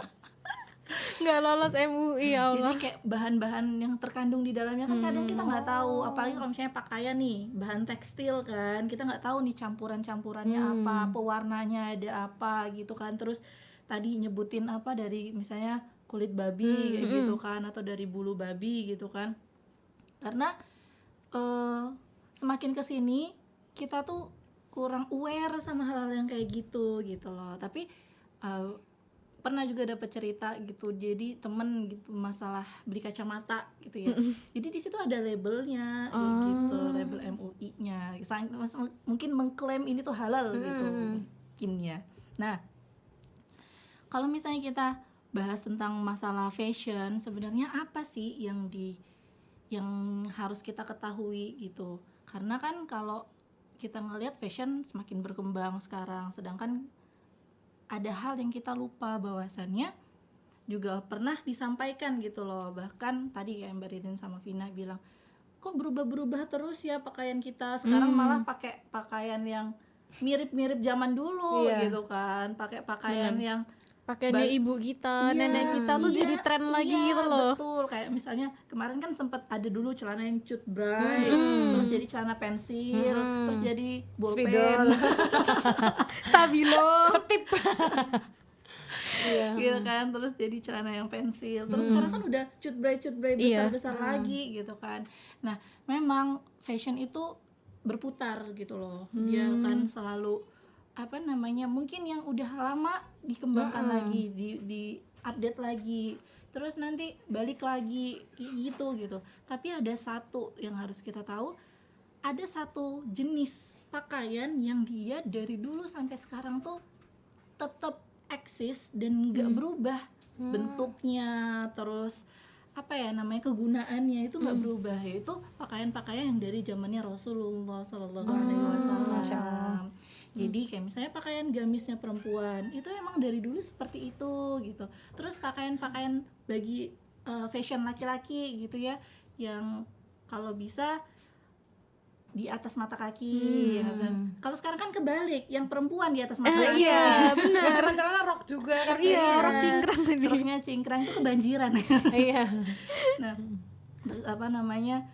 Nggak lolos MUI, ya Allah. Jadi kayak bahan-bahan yang terkandung di dalamnya kan kadang kita nggak tahu, apalagi kalau misalnya pakaian nih, bahan tekstil kan, kita nggak tahu nih campuran-campurannya apa, pewarnanya ada apa gitu kan. Terus tadi nyebutin apa dari misalnya kulit babi kayak gitu kan, atau dari bulu babi gitu kan. Karena semakin kesini kita tuh kurang aware sama hal-hal yang kayak gitu loh. Tapi pernah juga dapat cerita gitu, jadi temen gitu masalah beli kacamata gitu ya. Jadi di situ ada labelnya kayak gitu, label MUI-nya. Mungkin mengklaim ini tuh halal gitu mungkin ya. Nah, kalau misalnya kita bahas tentang masalah fashion, sebenarnya apa sih yang harus kita ketahui gitu. Karena kan kalau kita ngelihat fashion semakin berkembang sekarang, sedangkan ada hal yang kita lupa bahwasannya juga pernah disampaikan gitu loh. Bahkan tadi kayak Mbak Ririn sama Vina bilang, kok berubah-berubah terus ya pakaian kita. Sekarang malah pakai pakaian yang mirip-mirip zaman dulu gitu kan. Pakai pakaian yang Pakaiannya ibu kita, Iya, nenek kita tuh iya, jadi tren lagi iya, gitu loh. Betul, kayak misalnya kemarin kan sempat ada dulu celana yang cut bray, terus jadi celana pensil, terus jadi bolpen, Spidol. Stabilo. Setip. Iya. gitu kan, terus jadi celana yang pensil, terus sekarang kan udah cut bray Iya. besar lagi gitu kan. Nah, memang fashion itu berputar gitu loh, dia kan selalu apa namanya, mungkin yang udah lama dikembangkan lagi, di update lagi, terus nanti balik lagi gitu. Tapi ada satu yang harus kita tahu, ada satu jenis pakaian yang dia dari dulu sampai sekarang tuh tetap eksis dan nggak berubah bentuknya, terus apa ya namanya, kegunaannya itu nggak berubah, yaitu pakaian-pakaian yang dari zamannya Rasulullah Sallallahu Alaihi Wasallam. Jadi kayak misalnya pakaian gamisnya perempuan itu emang dari dulu seperti itu gitu. Terus pakaian-pakaian bagi fashion laki-laki gitu ya, yang kalau bisa di atas mata kaki. Kalau sekarang kan kebalik, yang perempuan di atas mata kaki. Iya, benar. Celana rok juga kan. Iya, rok cingkrang tadi. Roknya cingkrang itu kebanjiran. Iya. Nah, terus apa namanya,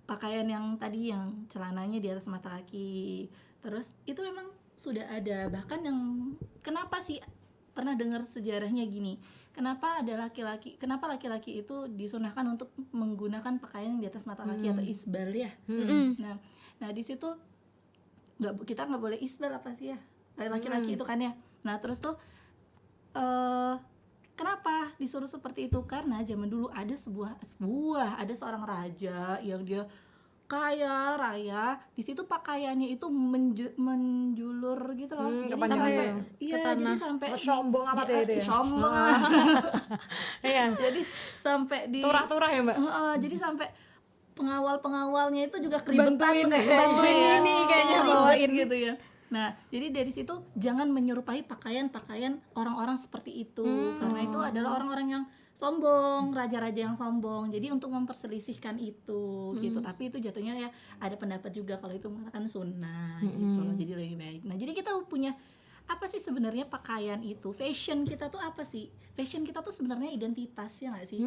pakaian yang tadi yang celananya di atas mata kaki, terus itu memang sudah ada. Bahkan yang kenapa sih pernah dengar sejarahnya gini, kenapa laki-laki itu disunahkan untuk menggunakan pakaian di atas mata kaki atau isbal ya. Nah di situ kita nggak boleh isbal apa sih ya, laki-laki itu kan ya. Nah terus tuh kenapa disuruh seperti itu? Karena zaman dulu ada ada seorang raja yang dia kaya raya, di situ pakaiannya itu menjulur gitu loh. Jadi kepanjangan. jadi sampai sombong amat ya itu ya. Sombong. Iya. Jadi sampai di Turah-turah ya, Mbak. jadi sampai pengawalnya itu juga keribetan bantuin ini kayaknya bawain gitu ya. Nah, jadi dari situ jangan menyerupai pakaian-pakaian orang-orang seperti itu, karena itu adalah orang-orang yang sombong, raja-raja yang sombong. Jadi untuk memperselisihkan itu gitu. Tapi itu jatuhnya ya ada pendapat juga kalau itu mengatakan sunnah gitu loh. Jadi lebih baik. Nah, jadi kita punya apa sih sebenarnya pakaian itu? Fashion kita tuh apa sih? Fashion kita tuh sebenarnya identitas, ya nggak sih?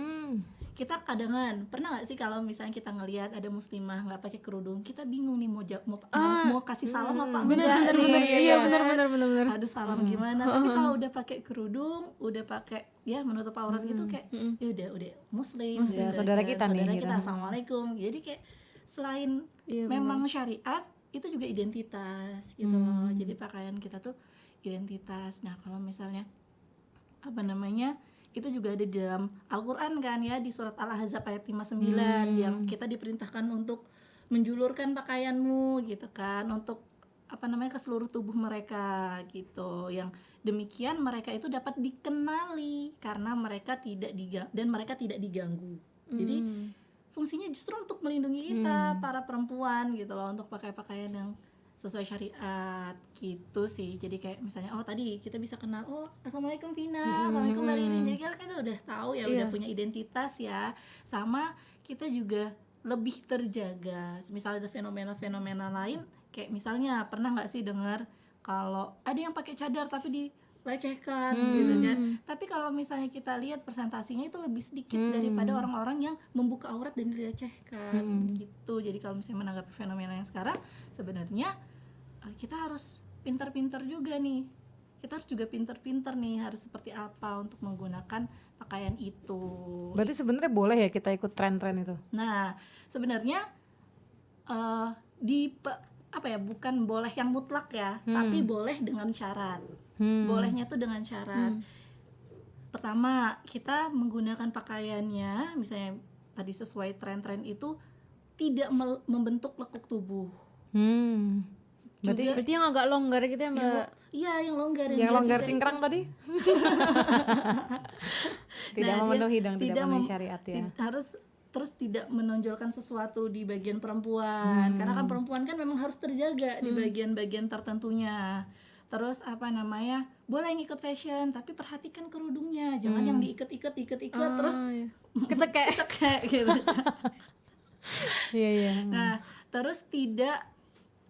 Kita kadangan pernah nggak sih kalau misalnya kita ngelihat ada muslimah nggak pakai kerudung, kita bingung nih mau kasih salam apa enggak? Iya, benar. Aduh, salam gimana? Tapi kalau udah pakai kerudung, udah pakai ya menutup aurat gitu, kayak ya udah muslim, Ya, saudara kita nih, saudara gitu. kita, assalamualaikum. Jadi kayak selain memang syariat, itu juga identitas gitu loh. Jadi pakaian kita tuh identitas. Nah, kalau misalnya apa namanya, itu juga ada di dalam Al-Quran kan ya, di surat Al-Ahzab ayat 59 yang kita diperintahkan untuk menjulurkan pakaianmu gitu kan, untuk apa namanya, ke seluruh tubuh mereka gitu, yang demikian mereka itu dapat dikenali karena mereka tidak diganggu. Jadi fungsinya justru untuk melindungi kita para perempuan gitu loh, untuk pakai pakaian yang sesuai syariat gitu sih. Jadi kayak misalnya tadi kita bisa kenal, assalamualaikum Vina, assalamualaikum Mbak Ririn. Jadi kita udah tahu ya, udah punya identitas ya. Sama kita juga lebih terjaga. Misalnya ada fenomena-fenomena lain, kayak misalnya pernah nggak sih dengar kalau ada yang pakai cadar tapi dilecehkan gitu kan. Tapi kalau misalnya kita lihat persentasinya itu lebih sedikit daripada orang-orang yang membuka aurat dan dilecehkan gitu. Jadi kalau misalnya menanggapi fenomena yang sekarang, sebenarnya kita harus pintar-pintar juga nih. Kita harus juga pintar-pintar nih harus seperti apa untuk menggunakan pakaian itu. Berarti sebenarnya boleh ya kita ikut tren-tren itu? Nah, sebenarnya bukan boleh yang mutlak ya, tapi boleh dengan syarat. Bolehnya tuh dengan syarat. Pertama, kita menggunakan pakaiannya, misalnya tadi sesuai tren-tren itu, tidak membentuk lekuk tubuh. Berarti yang agak longgar gitu ya Mbak? Iya, yang longgar. Yang longgar cingkrang tadi? Tidak memenuhi dong, tidak memenuhi syariat ya. Harus terus tidak menonjolkan sesuatu di bagian perempuan, karena kan perempuan kan memang harus terjaga di bagian-bagian tertentunya. Terus boleh ngikut fashion, tapi perhatikan kerudungnya, jangan yang diikat terus kecekek gitu. Iya. Nah, terus tidak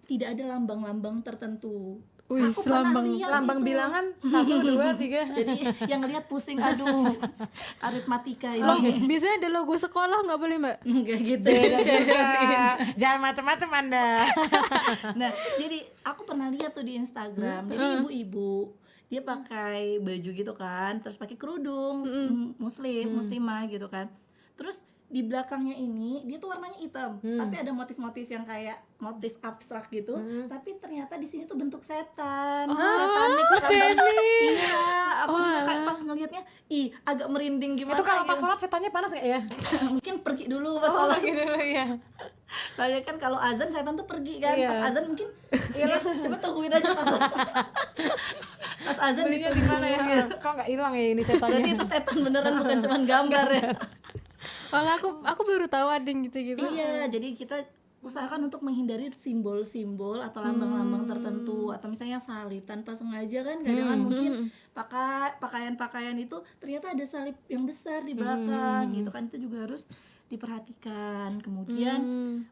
ada lambang-lambang tertentu. Wih, Aku pernah lihat lambang itu. bilangan 1, 2, 3. Jadi yang ngeliat pusing, aduh, aritmatika ini. Biasanya ada logo sekolah nggak boleh Mbak? Enggak gitu. Beda juga. Jangan macam-macam Anda. Nah, jadi aku pernah lihat tuh di Instagram. Jadi ibu-ibu dia pakai baju gitu kan, terus pakai kerudung muslimah gitu kan. Terus di belakangnya ini dia tuh warnanya hitam, tapi ada motif-motif yang kayak motif abstrak gitu, tapi ternyata di sini tuh bentuk setan, satanik. Iya, aku juga kayak pas ngelihatnya, agak merinding gimana. Itu kalau pas gitu. sholat setannya panas nggak ya? Mungkin pergi dulu pas sholat. Pergi dulu ya. Soalnya kan kalau azan setan tuh pergi kan, Iya. pas azan mungkin coba tungguin aja pas azan Belinya di mana ya? Kok nggak hilang ya ini setannya? Berarti itu setan beneran, bukan cuma gambar ya. Kalau aku baru tahu ada yang gitu-gitu. Iya, jadi kita usahakan untuk menghindari simbol-simbol atau lambang-lambang tertentu, atau misalnya salib tanpa sengaja kan kadang kan mungkin pakaian-pakaian itu ternyata ada salib yang besar di belakang gitu kan, itu juga harus diperhatikan. Kemudian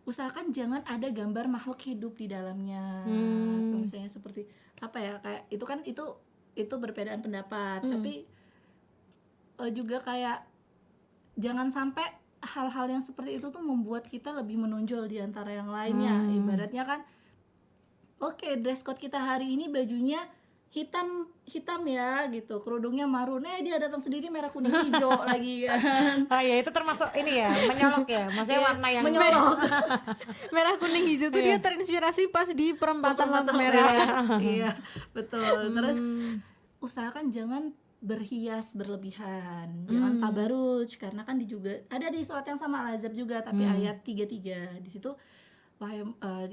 usahakan jangan ada gambar makhluk hidup di dalamnya, atau misalnya seperti kayak itu kan itu berbedaan pendapat, tapi juga kayak jangan sampai hal-hal yang seperti itu tuh membuat kita lebih menonjol di antara yang lainnya. Ibaratnya kan, oke, dress code kita hari ini bajunya hitam ya gitu, kerudungnya marun, dia datang sendiri merah kuning hijau lagi kan. Ya itu termasuk ini ya, menyolok ya, maksudnya warna yang menyolok. Merah kuning hijau tuh dia terinspirasi pas di perempatan lampu merah. Iya, betul. Terus usahakan jangan berhias berlebihan, jangan tabaruj, karena kan juga ada di surat yang sama Al-Ahzab juga, tapi ayat 33 di situ,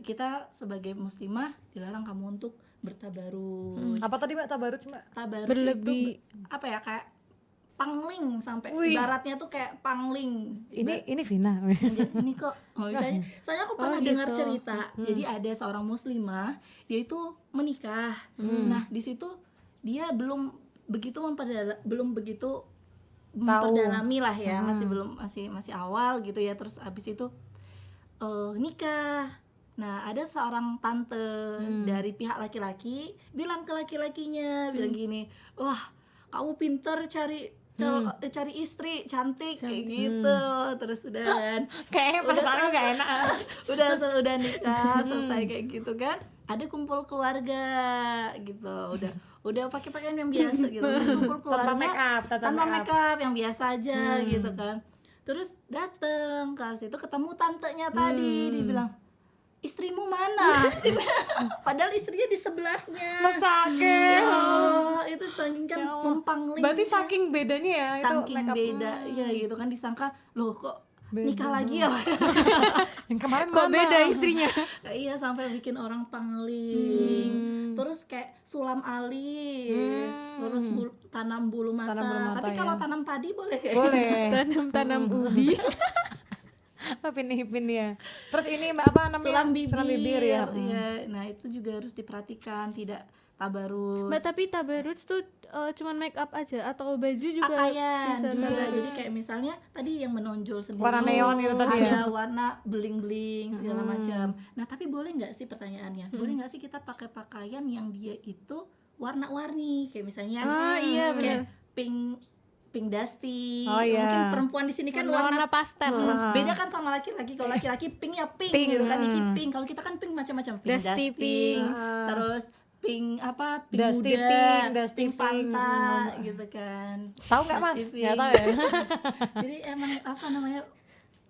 kita sebagai muslimah dilarang kamu untuk bertabaruj. Apa tadi Mbak tabaruj Mbak? Tabaruj Berlebih. itu kayak pangling sampai ibaratnya tuh kayak pangling. Ini Vina. Ini kok misalnya, soalnya aku pernah dengar gitu. cerita. Jadi ada seorang muslimah, dia itu menikah. Nah, di situ dia belum begitu memperdalami lah ya, masih awal gitu ya. Terus abis itu nikah. Nah, ada seorang tante dari pihak laki-laki bilang ke laki-lakinya, bilang gini, wah kamu pinter cari istri cantik kayak gitu. Terus udah Kayaknya perasaannya nggak enak. udah nikah selesai kayak gitu kan, ada kumpul keluarga gitu, udah pakai pakaian yang biasa gitu, terus kumpul keluarga tanpa make up yang biasa aja gitu kan. Terus dateng ke situ ketemu tantenya tadi, dibilang, istrimu mana? Padahal istrinya di sebelahnya. Saking. Itu saking kan mempangling. Berarti saking bedanya ya itu saking makeup. beda ya gitu kan, disangka loh kok nikah lagi ya. Yang kemarin Kok mana? beda istrinya? Iya, sampai bikin orang pangling. Terus kayak sulam alis, terus tanam bulu mata. Tanam bulu mata, Tapi ya. kalau tanam padi boleh. Boleh. Tanam ubi. Pin ya. Terus ini Mbak apa namanya? Sulam bibir ya. ya. Nah itu juga harus diperhatikan, tidak tabarus. Mbak, tapi tabarruj tuh cuman make up aja atau baju juga Pakaian bisa juga, tabarruj? jadi kayak misalnya tadi yang menonjol sendiri Warna neon itu tadi ada ya. warna bling-bling segala macam. Nah tapi boleh nggak sih pertanyaannya, boleh nggak sih kita pakai pakaian yang dia itu warna-warni, kayak misalnya Iya kayak pink dusty. Oh, iya. Mungkin perempuan di sini kan warna pastel. beda kan sama laki-laki. Kalau laki-laki pink ya pink, Pink, gitu kan, Niki pink. Kalau kita kan pink macam-macam, pink Dusty dusty, pink. terus pink pink Dusty muda, pink, Dusty pink Fanta pink. gitu kan. Tahu nggak Mas? Dusty Nggak pink. tahu ya. Jadi emang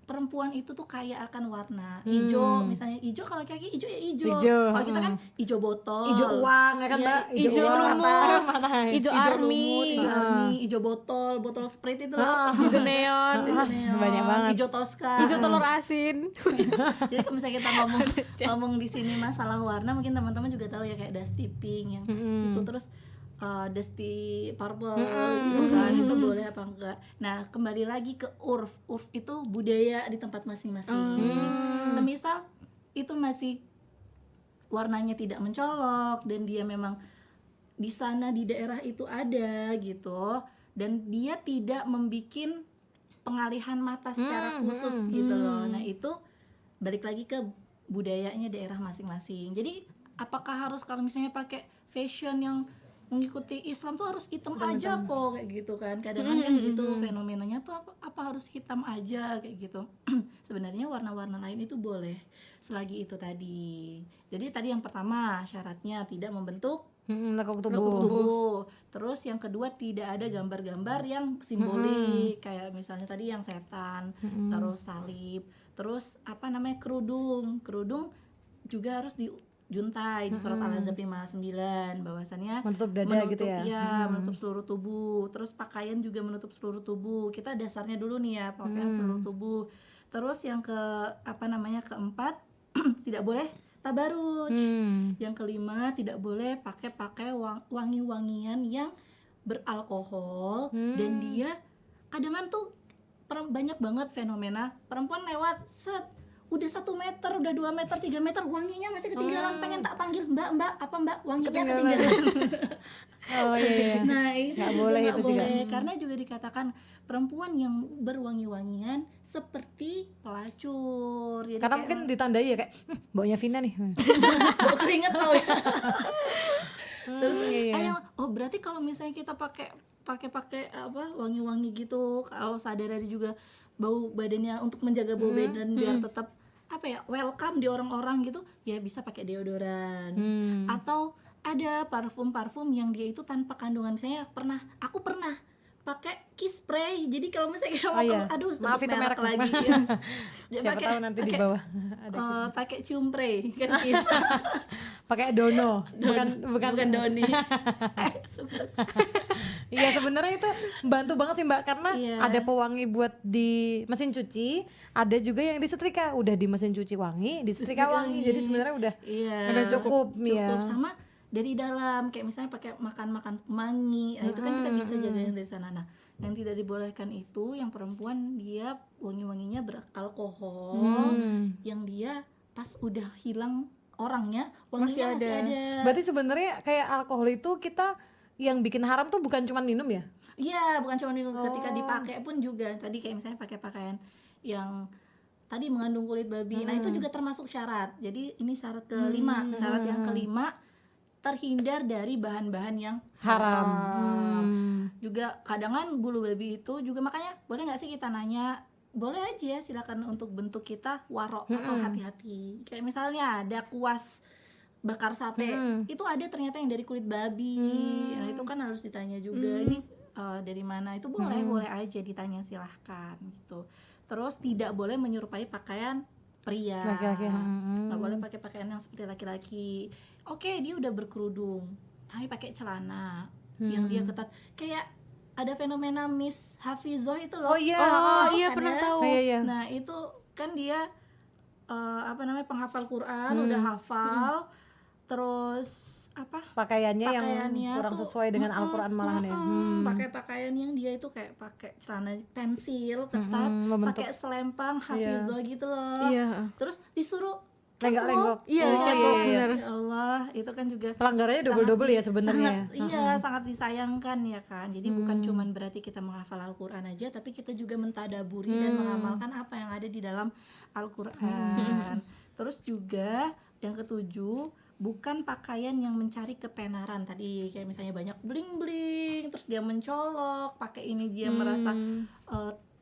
perempuan itu tuh kaya akan warna hijau, misalnya hijau, kalau laki-laki hijau ya hijau. Hijau, Kalau kita kan hijau botol, Hijau uang ya kan Iya, Mbak? hijau uang, lumut, matahari. hijau hijau army, lumut, hijau army, hijau botol Sprite itu loh. hijau neon, Mas, Neon, banyak banget. hijau Tosca. hijau telur asin. Jadi kalau misalnya kita ngomong di sini masalah warna, mungkin teman-teman juga tahu ya, kayak dusty pink yang itu, terus dusty purple gitu kan, itu boleh apa enggak. Nah kembali lagi ke urf itu budaya di tempat masing-masing. Semisal itu masih warnanya tidak mencolok dan dia memang di sana di daerah itu ada gitu, dan dia tidak membikin pengalihan mata secara khusus gitu loh. Nah itu balik lagi ke budayanya daerah masing-masing. Jadi apakah harus kalau misalnya pakai fashion yang mengikuti Islam tuh harus hitam aja kok, kayak gitu kan. Kadang-kadang kan gitu fenomenanya, apa harus hitam aja kayak gitu. Sebenarnya warna-warna lain itu boleh selagi itu tadi. Jadi tadi yang pertama syaratnya tidak membentuk Lekuk lekuk tubuh. tubuh. Terus yang kedua tidak ada gambar-gambar yang simbolik, kayak misalnya tadi yang setan, terus salib, terus kerudung juga harus dijuntai di surat Al-Ahzab 59 bahwasannya Menutup dada gitu ya. Iya, menutup seluruh tubuh. Terus pakaian juga menutup seluruh tubuh. Kita dasarnya dulu nih ya, pakaian seluruh tubuh. Terus yang keempat tidak boleh tabaruj. Yang kelima tidak boleh pakai wangi-wangian yang beralkohol, dan dia kadang tuh banyak banget fenomena perempuan lewat udah 1 meter, udah 2 meter, 3 meter, wanginya masih ketinggalan, pengen tak panggil mbak, wanginya ketinggalan. Oh iya. Nah itu Nggak juga boleh nggak itu juga. boleh, karena juga dikatakan perempuan yang berwangi-wangian seperti pelacur. Jadi Karena kayak mungkin ditandai ya kayak baunya Vina nih. bau keringet tau ya. Terus iya. berarti kalau misalnya kita pakai wangi-wangi gitu, kalau sadari juga bau badannya, untuk menjaga bau badan biar tetap welcome di orang-orang gitu, ya bisa pakai deodoran. Atau ada parfum yang dia itu tanpa kandungan. Misalnya aku pernah pakai kiss spray. Jadi kalau misalnya kita mau aduh Maaf sebut itu merek lagi ya. Siapa tahu nanti di bawah ada. Pakai cium spray kan kiss. Pakai Dono, bukan Doni. Iya sebenarnya itu bantu banget sih Mbak, karena Iya. ada pewangi buat di mesin cuci, ada juga yang disetrika, udah di mesin cuci wangi, disetrika wangi, jadi sebenarnya udah cukup ya. Sama dari dalam, kayak misalnya pakai makan pemangi, nah itu kan kita bisa jagain dari sana. Nah yang tidak dibolehkan itu yang perempuan, dia wangi-wanginya beralkohol, yang dia pas udah hilang orangnya wanginya masih ada. Berarti sebenarnya kayak alkohol itu kita yang bikin haram tuh bukan cuma minum ya? Iya, bukan cuma minum, ketika dipakai pun juga. Tadi kayak misalnya pakai pakaian yang tadi mengandung kulit babi, nah itu juga termasuk syarat. Jadi ini syarat kelima. Syarat yang kelima, terhindar dari bahan-bahan yang Haram. Juga kadang bulu babi itu juga, makanya boleh nggak sih kita nanya, boleh aja silakan untuk bentuk kita warok atau hati-hati. Kayak misalnya ada kuas bakar sate, itu ada ternyata yang dari kulit babi. Nah itu kan harus ditanya juga, ini dari mana. Itu boleh aja ditanya, silahkan gitu. Terus tidak boleh menyerupai pakaian pria, Laki-laki. nggak boleh pakai pakaian yang seperti laki-laki. Oke, dia udah berkerudung tapi pakai celana yang dia ketat, kayak ada fenomena Miss Hafizoh itu loh. Oh iya. Iya Kan pernah ya? tahu. Iya. Nah itu kan dia penghafal Quran, udah hafal, terus apa Pakaiannya yang pakaiannya kurang tuh, sesuai dengan Al-Quran malahan ya. pakai pakaian yang dia itu kayak pakai celana pensil ketat, membentuk. pakai selempang hafizah gitu loh. Iya. Terus disuruh Lenggok-lenggok. Iya, Oh, catwalk, iya. bener. ya Allah, itu kan juga Pelanggarannya double-double ya sebenarnya. sangat, iya, sangat disayangkan ya kan. Jadi bukan cuman berarti kita menghafal Al-Qur'an aja, tapi kita juga mentadaburi dan mengamalkan apa yang ada di dalam Al-Qur'an. Terus juga yang ketujuh, bukan pakaian yang mencari ketenaran tadi, kayak misalnya banyak bling-bling, terus dia mencolok, pakai ini dia merasa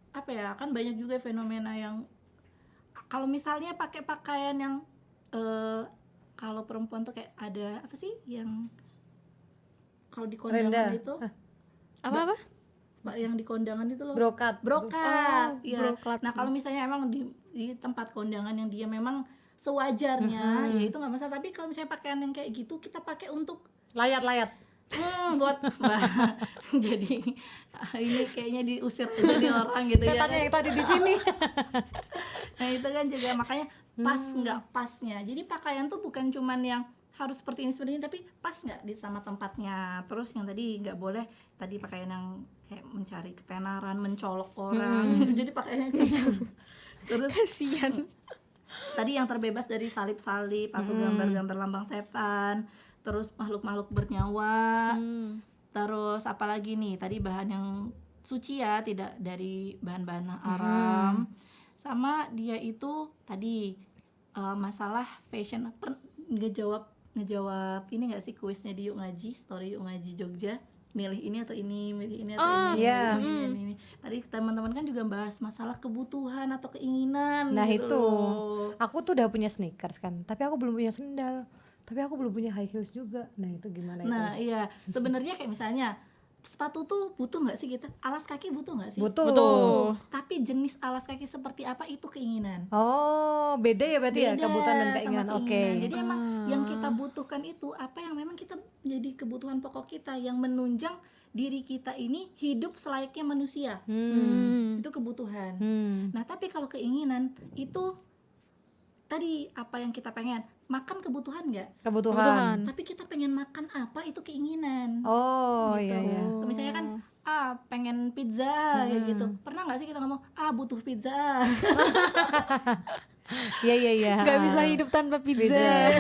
apa ya, kan banyak juga fenomena yang kalau misalnya pakai pakaian yang kalau perempuan tuh kayak ada apa sih yang kalau di kondangan Renda. itu Apa? yang di kondangan itu loh, Brokat. brokat. Oh, Ya. brokat. Nah kalau misalnya emang di tempat kondangan yang dia memang sewajarnya, ya itu nggak masalah. Tapi kalau misalnya pakaian yang kayak gitu kita pakai untuk Layat-layat. buat jadi ini kayaknya diusir aja nih orang gitu ya Setannya kan? yang tadi di sini. Nah itu kan juga makanya pas nggak pasnya. Jadi pakaian tuh bukan cuman yang harus seperti ini tapi pas nggak di sama tempatnya. Terus yang tadi nggak boleh tadi pakaian yang kayak mencari ketenaran, mencolok orang. Jadi pakaiannya kecolok. Terus Kasian. tadi yang terbebas dari salib-salib atau gambar-gambar lambang setan. Terus makhluk-makhluk bernyawa. Terus apalagi nih, tadi bahan yang suci ya, tidak dari bahan-bahan haram. Sama dia itu tadi masalah fashion. Ngejawab ini nggak sih kuisnya di Yuk Ngaji, story Yuk Ngaji Jogja, milih ini atau ini, milih ini atau ini, iya. milih ini. Tadi teman-teman kan juga bahas masalah kebutuhan atau keinginan. Nah gitu itu, loh. aku tuh udah punya sneakers kan, tapi aku belum punya sendal, tapi aku belum punya high heels juga. Nah itu gimana Nah itu? iya, sebenarnya kayak misalnya sepatu tuh butuh nggak sih kita? Alas kaki butuh nggak sih? Butuh. Tapi jenis alas kaki seperti apa itu keinginan. Oh beda ya berarti ya Beda kebutuhan dan sama keinginan. Oke. keinginan. Jadi emang yang kita butuhkan itu apa yang memang kita jadi kebutuhan pokok kita yang menunjang diri kita ini hidup selayaknya manusia. Itu kebutuhan. Nah tapi kalau keinginan itu tadi apa yang kita pengen, makan kebutuhan nggak? Kebutuhan. Tapi kita pengen makan apa itu keinginan. Oh Gitu. iya iya. Misalnya kan pengen pizza kayak gitu. Pernah nggak sih kita ngomong butuh pizza? Iya iya iya. Nggak bisa hidup tanpa pizza.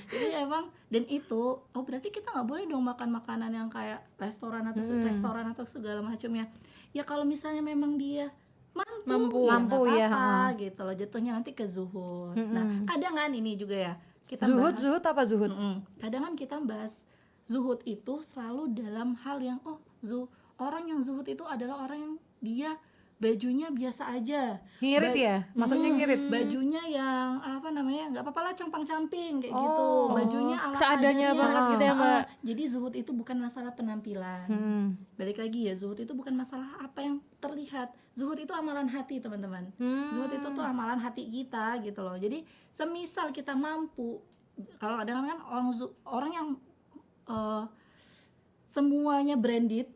Jadi emang dan itu berarti kita nggak boleh dong makan makanan yang kayak restoran atau segala macamnya. Ya kalau misalnya memang dia mampu ya Mampu, nggak ya, apa-apa gitu loh, jatuhnya nanti ke zuhud. Nah kadang kan ini juga ya kita bahas, Zuhud apa zuhud? kadang kan kita bahas zuhud itu selalu dalam hal yang orang yang zuhud itu adalah orang yang dia bajunya biasa aja, Ngirit ya? Maksudnya ngirit? bajunya yang apa namanya, nggak apa-apa lah compang-camping kayak gitu, Oh. bajunya ala Seadanya banget gitu ya, Mbak. Jadi zuhud itu bukan masalah penampilan. Balik lagi ya, zuhud itu bukan masalah apa yang terlihat. Zuhud itu amalan hati, teman-teman. Zuhud itu tuh amalan hati kita gitu loh. Jadi semisal kita mampu, kalau kadang-kadang kan orang yang semuanya branded,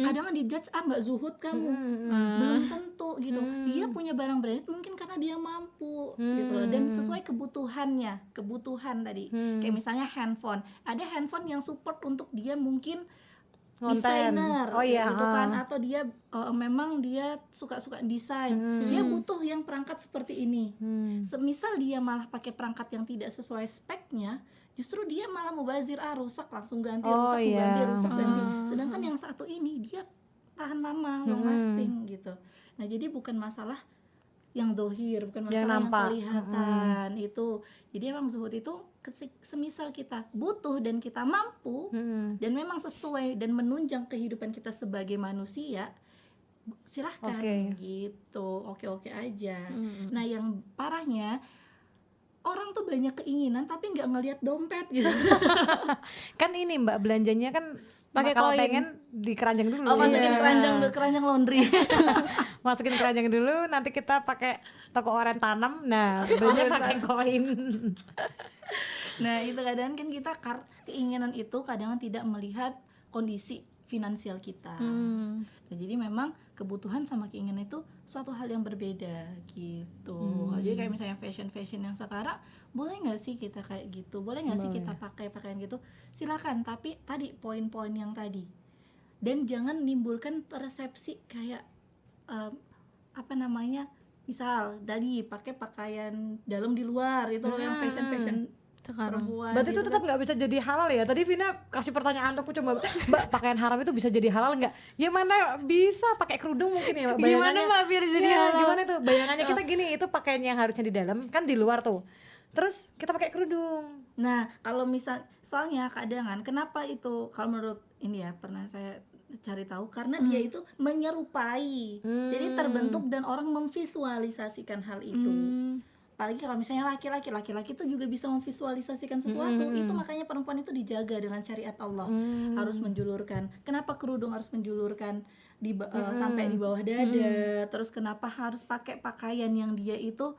kadang kan dijudge nggak zuhud kamu, belum tentu gitu. Dia punya barang branded mungkin karena dia mampu gitu loh, dan sesuai kebutuhan tadi. Kayak misalnya handphone, ada handphone yang support untuk dia mungkin desainer, gitu kan, atau dia memang dia suka desain, dia butuh yang perangkat seperti ini. Semisal dia malah pakai perangkat yang tidak sesuai speknya, justru dia malah mubazir, rusak langsung ganti, rusak ganti. Sedangkan yang satu ini dia tahan lama, long lasting gitu. Nah jadi bukan masalah yang dohir, bukan masalah yang kelihatan itu. Jadi emang zuhud itu semisal kita butuh dan kita mampu dan memang sesuai dan menunjang kehidupan kita sebagai manusia, silahkan gitu, oke aja. Nah yang parahnya orang tuh banyak keinginan tapi nggak ngelihat dompet gitu. Kan ini Mbak belanjanya kan Pakai kalau koin. pengen di keranjang dulu. Masukin keranjang laundry. Masukin keranjang dulu, nanti kita pakai toko oren tanam. Nah, belinya pakai koin. Nah itu kadang kan kita keinginan itu kadang tidak melihat kondisi finansial kita. Nah, jadi memang kebutuhan sama keinginan itu suatu hal yang berbeda gitu. Jadi kayak misalnya fashion yang sekarang, boleh nggak sih kita kayak gitu? Boleh nggak sih kita pakai pakaian gitu? Silakan. Tapi tadi poin-poin yang tadi, dan jangan nimbulkan persepsi kayak misal tadi pakai pakaian dalam di luar itu loh yang fashion sekarang. perempuan. Berarti itu gitu tetap nggak bisa jadi halal ya? Tadi Vina kasih pertanyaan aku coba, Mbak, pakaian haram itu bisa jadi halal nggak? Ya mana bisa, pakai kerudung mungkin ya, Mbak. Gimana Bayangannya- Mbak biar jadi Iya, halal? Gimana tuh? Bayangannya kita gini, itu pakaian yang harusnya di dalam, kan di luar tuh. Terus kita pakai kerudung. Nah, kalau misal soalnya kadang kenapa itu kalau menurut ini ya pernah saya cari tahu karena dia itu menyerupai. Jadi terbentuk dan orang memvisualisasikan hal itu. Apalagi kalau misalnya laki-laki itu juga bisa memvisualisasikan sesuatu. Itu makanya perempuan itu dijaga dengan syariat Allah. Harus menjulurkan. Kenapa kerudung harus menjulurkan sampai di bawah dada? Terus kenapa harus pakai pakaian yang dia itu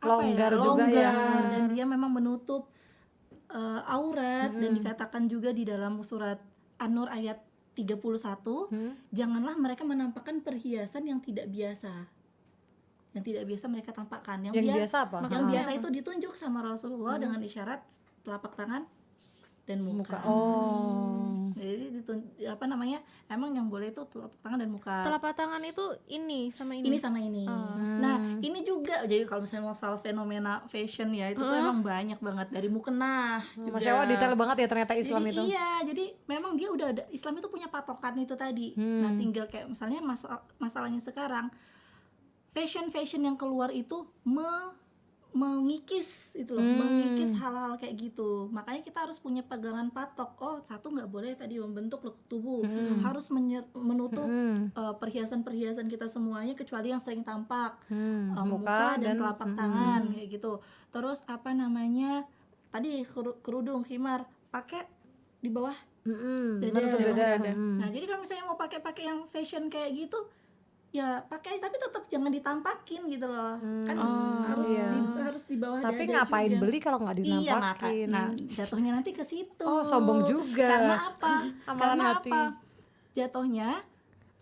Longgar juga ya. dan dia memang menutup aurat dan dikatakan juga di dalam surat An-Nur ayat 31, janganlah mereka menampakkan perhiasan yang tidak biasa. Yang tidak biasa mereka tampakkan. Yang biasa apa? Yang biasa itu ditunjuk sama Rasulullah dengan isyarat telapak tangan dan muka. Jadi emang yang boleh itu telapak tangan dan muka. Telapak tangan itu ini sama ini. Ini sama ini. Nah, ini juga jadi kalau misalnya masalah fenomena fashion ya, itu tuh emang banyak banget dari mukena. Masya Allah, detail banget ya ternyata Islam Jadi, itu. Iya, jadi memang dia udah ada, Islam itu punya patokan itu tadi. Nah, tinggal kayak misalnya masalahnya sekarang fashion yang keluar itu mengikis itu loh, mengikis hal-hal kayak gitu. Makanya kita harus punya pegangan patok. Oh, satu nggak boleh tadi membentuk lekuk tubuh, harus menutup perhiasan-perhiasan kita semuanya kecuali yang sering tampak, muka dan telapak tangan kayak gitu. Terus tadi kerudung, khimar pakai di bawah dada. Nah, jadi kalau misalnya mau pakai yang fashion kayak gitu, ya pakai tapi tetap jangan ditampakin gitu loh. Kan harus di bawah dada. Tapi ngapain juga. beli kalau nggak dinampakin? Nah, jatuhnya nanti ke situ. Oh, sombong juga. Karena apa? Amalan hati. Jatuhnya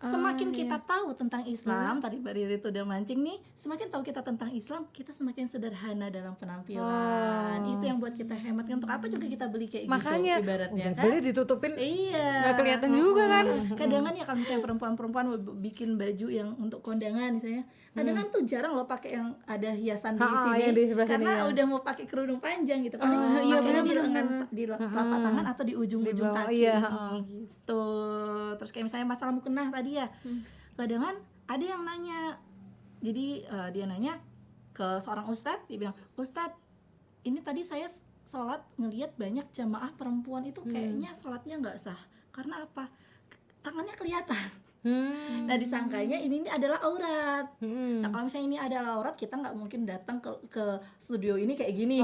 semakin kita tahu tentang Islam, tadi Mbak Riri tuh udah mancing nih, semakin tahu kita tentang Islam, kita semakin sederhana dalam penampilan. Itu yang buat kita hemat. Untuk apa juga kita beli kayak Makanya, gitu ibaratnya udah kan? beli ditutupin. Iya. Nggak kelihatan juga kan. Kadang ya kalau misalnya perempuan bikin baju yang untuk kondangan misalnya, kadang tuh jarang loh pakai yang ada hiasan di sini, yang di sebelah sini, karena ya. udah mau pakai kerudung panjang gitu. Paling iya, pakainya benar-benar. di telapak tangan atau di ujung-ujung bawah, kaki iya, gitu. Terus kayak misalnya masalah mukena tadi ya, kadang ada yang nanya, jadi dia nanya ke seorang ustadz, dia bilang, "Ustadz, ini tadi saya sholat ngelihat banyak jamaah perempuan itu kayaknya sholatnya nggak sah, karena apa? Tangannya kelihatan." Nah, disangkanya ini adalah aurat. Nah, kalau misalnya ini adalah aurat, kita nggak mungkin datang ke studio ini kayak gini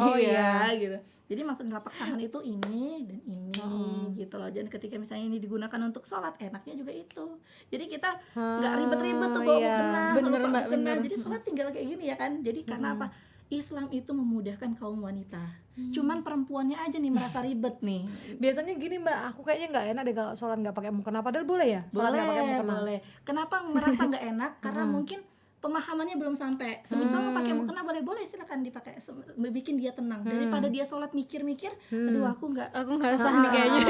gitu. Jadi maksud telapak tangan itu ini dan ini gitu loh. Dan ketika misalnya ini digunakan untuk sholat, enaknya juga itu. Jadi kita nggak ribet-ribet tuh bawa mukena, Bener, lupa Mbak, mukena. bener. Jadi sholat tinggal kayak gini ya kan. Jadi karena apa? Islam itu memudahkan kaum wanita. Cuman perempuannya aja nih merasa ribet nih. Biasanya gini Mbak, aku kayaknya nggak enak deh kalau sholat nggak pakai mukena. Padahal boleh ya? Sholat nggak pakai mukena. Boleh. Kenapa merasa nggak enak? Karena mungkin pemahamannya belum sampai. Semisal mau pakai mukena boleh silakan dipakai, bikin dia tenang. Daripada dia sholat mikir-mikir, aduh aku nggak sah nih kayaknya.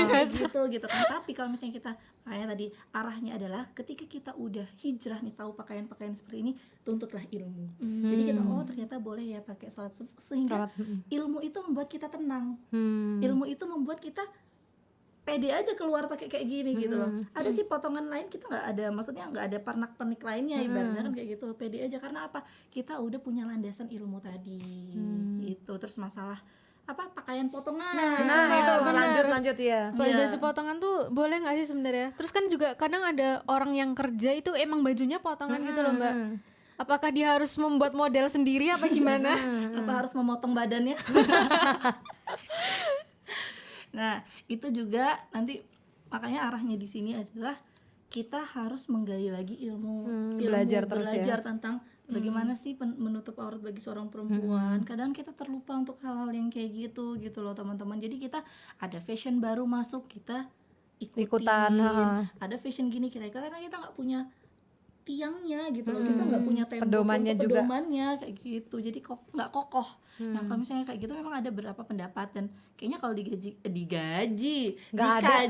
gitu kan. Tapi kalau misalnya kita kayak tadi arahnya adalah ketika kita udah hijrah nih, tahu pakaian-pakaian seperti ini, tuntutlah ilmu. Jadi kita ternyata boleh ya pakai sholat, sehingga ilmu itu membuat kita tenang. Ilmu itu membuat kita pede aja keluar pakai kayak gini gitu loh. Ada sih potongan lain kita nggak ada, maksudnya nggak ada pernak-pernik lainnya ibaratnya kan kayak gitu. Pede aja karena apa? Kita udah punya landasan ilmu tadi gitu. Terus masalah pakaian potongan. Nah, itu bener. lanjut ya. Baju potongan tuh boleh nggak sih sebenarnya? Terus kan juga kadang ada orang yang kerja itu emang bajunya potongan gitu loh Mbak. Apakah dia harus membuat model sendiri apa gimana? Apa harus memotong badannya? Nah, itu juga nanti makanya arahnya di sini adalah kita harus menggali lagi ilmu belajar terus belajar tentang bagaimana sih menutup aurat bagi seorang perempuan. Kadang kita terlupa untuk hal-hal yang kayak gitu loh teman-teman. Jadi kita ada fashion baru masuk, kita Ikutan, ada fashion gini kira-kira karena kita nggak punya tiangnya gitu loh, kita nggak punya tembok Pedomannya untuk juga. pedomannya kayak gitu, jadi kok nggak kokoh. Nah kalau misalnya kayak gitu memang ada beberapa pendapat dan kayaknya kalau Nggak ada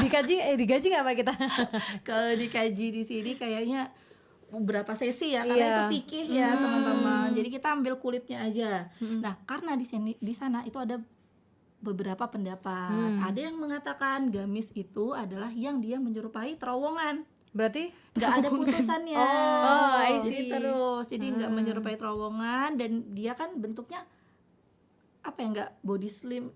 digaji nggak Mbak kita? kalau dikaji di sini kayaknya beberapa sesi ya karena Iya. itu fikih ya teman-teman, jadi kita ambil kulitnya aja. Nah karena di sana itu ada beberapa pendapat. Ada yang mengatakan gamis itu adalah yang dia menyerupai terowongan, Berarti nggak ada putusannya. Oh, I Jadi see. terus, jadi nggak menyerupai terowongan dan dia kan bentuknya apa ya, nggak body slim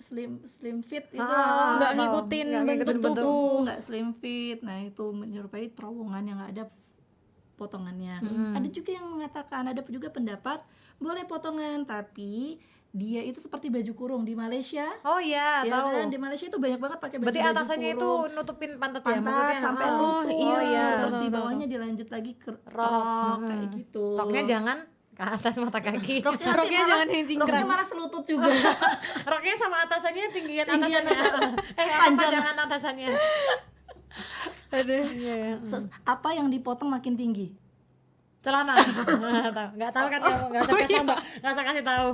fit itu, nggak tahu. ngikutin Nggak ngikutin bentuk bentuk tubuh. nggak slim fit. Nah itu menyerupai terowongan yang nggak ada potongannya. Ada juga yang mengatakan, ada juga pendapat boleh potongan tapi dia itu seperti baju kurung di Malaysia. oh iya Ya tahu. kan, di Malaysia itu banyak banget pakai baju Berarti atasannya itu kurung. nutupin pantat, ya Pantat maksudnya. sampai Oh, lutut. oh iya. Terus di bawahnya dilanjut lagi ke Rok. kayak gitu. Roknya jangan ke atas mata kaki. Roknya jangan yang cingkrang. Roknya malah selutut juga. Roknya sama atasannya tinggian Tinggian atasannya. Panjang. Jangan atasannya. Aduh. Iya, iya. Apa yang dipotong makin tinggi? Celana. Nggak tahu kan kamu, nggak usah kasih nggak usah kasih tahu.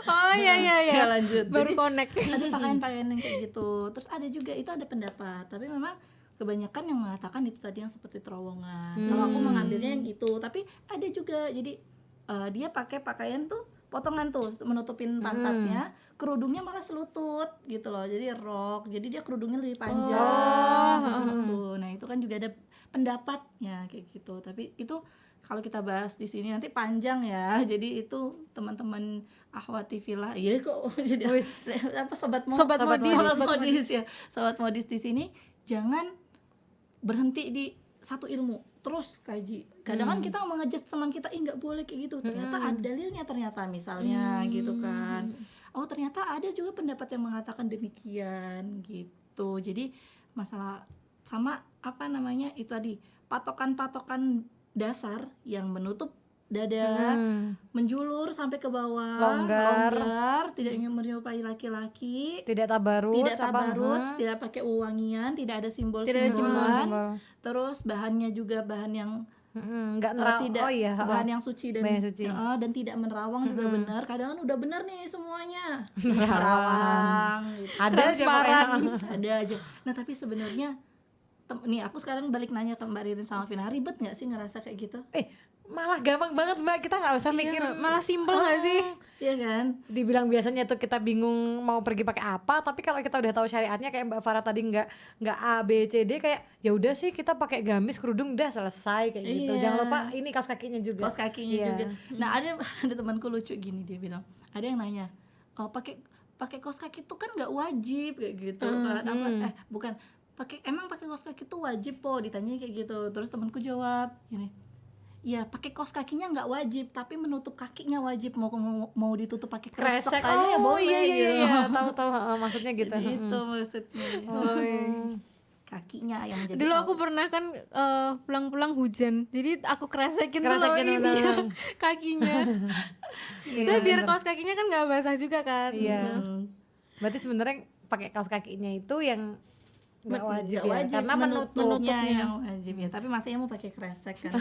Oh iya iya iya. Ya, lanjut. Baru Jadi, connect. ada pakaian-pakaian yang kayak gitu. Terus ada juga itu ada pendapat, tapi memang kebanyakan yang mengatakan itu tadi yang seperti terowongan. Kalau aku mengambilnya yang itu, tapi ada juga jadi dia pakai pakaian tuh potongan tuh menutupin pantatnya, kerudungnya malah selutut gitu loh. Jadi rok, jadi dia kerudungnya lebih panjang gitu. Nah, itu kan juga ada pendapatnya kayak gitu. Tapi itu kalau kita bahas di sini nanti panjang ya. Jadi itu teman-teman Ahwati Villa, iya kok jadi apa sobat modis ya. Sobat modis di sini jangan berhenti di satu ilmu, terus kaji. Kadang kan kita mengejas teman kita, nggak boleh kayak gitu. Ternyata ada dalilnya ternyata misalnya gitu kan. Oh ternyata ada juga pendapat yang mengatakan demikian gitu. Jadi masalah sama apa namanya itu tadi patokan-patokan dasar yang menutup dada, menjulur sampai ke bawah, longgar, tidak menyerupai laki-laki, Tidak tabarut, tidak pakai wangian, tidak ada Tidak ada simbol-simbolan. Terus bahannya juga bahan yang nggak nerawang. tidak Oh iya, bahan yang suci dan bahan yang suci. dan tidak menerawang juga benar. Kadang kan udah benar nih semuanya. Nerawang. Nerawang gitu. Ada aja Transparan. pokoknya. Ada aja. Nah, tapi sebenarnya nih aku sekarang balik nanya ke Mbak Ririn sama Vina, ribet nggak sih ngerasa kayak gitu? Malah gampang banget Mbak, kita nggak usah mikir. Malah simpel nggak sih? Iya kan? Dibilang biasanya tuh kita bingung mau pergi pakai apa, tapi kalau kita udah tahu syariatnya kayak Mbak Farah tadi nggak A B C D, kayak ya udah sih kita pakai gamis kerudung udah selesai kayak gitu. Iya. Jangan lupa ini kaos kakinya juga. Kaos kakinya Iya. juga. Nah, ada temanku lucu gini, dia bilang, ada yang nanya, "Oh, pakai kaos kaki itu kan nggak wajib kayak gitu kan." Bukan. Emang pakai kaos kaki itu wajib po, ditanya kayak gitu. Terus temanku jawab gini, ya pakai kaos kakinya nggak wajib, tapi menutup kakinya wajib. Mau ditutup pakai kresek Kresek, aja ya boleh iya, gitu. tahu maksudnya gitu. Jadi itu maksudnya. Kakinya yang menjadi Dulu aku pernah kan pulang-pulang hujan, jadi aku kresekin dulu Kresekin ini dulu. ya, kakinya. Soalnya biar kaos kakinya kan nggak basah juga kan. Iya. Berarti sebenarnya pakai kaos kakinya itu yang nggak wajib ya, karena menutupnya yang wajib ya. Tapi masanya mau pakai kresek kan.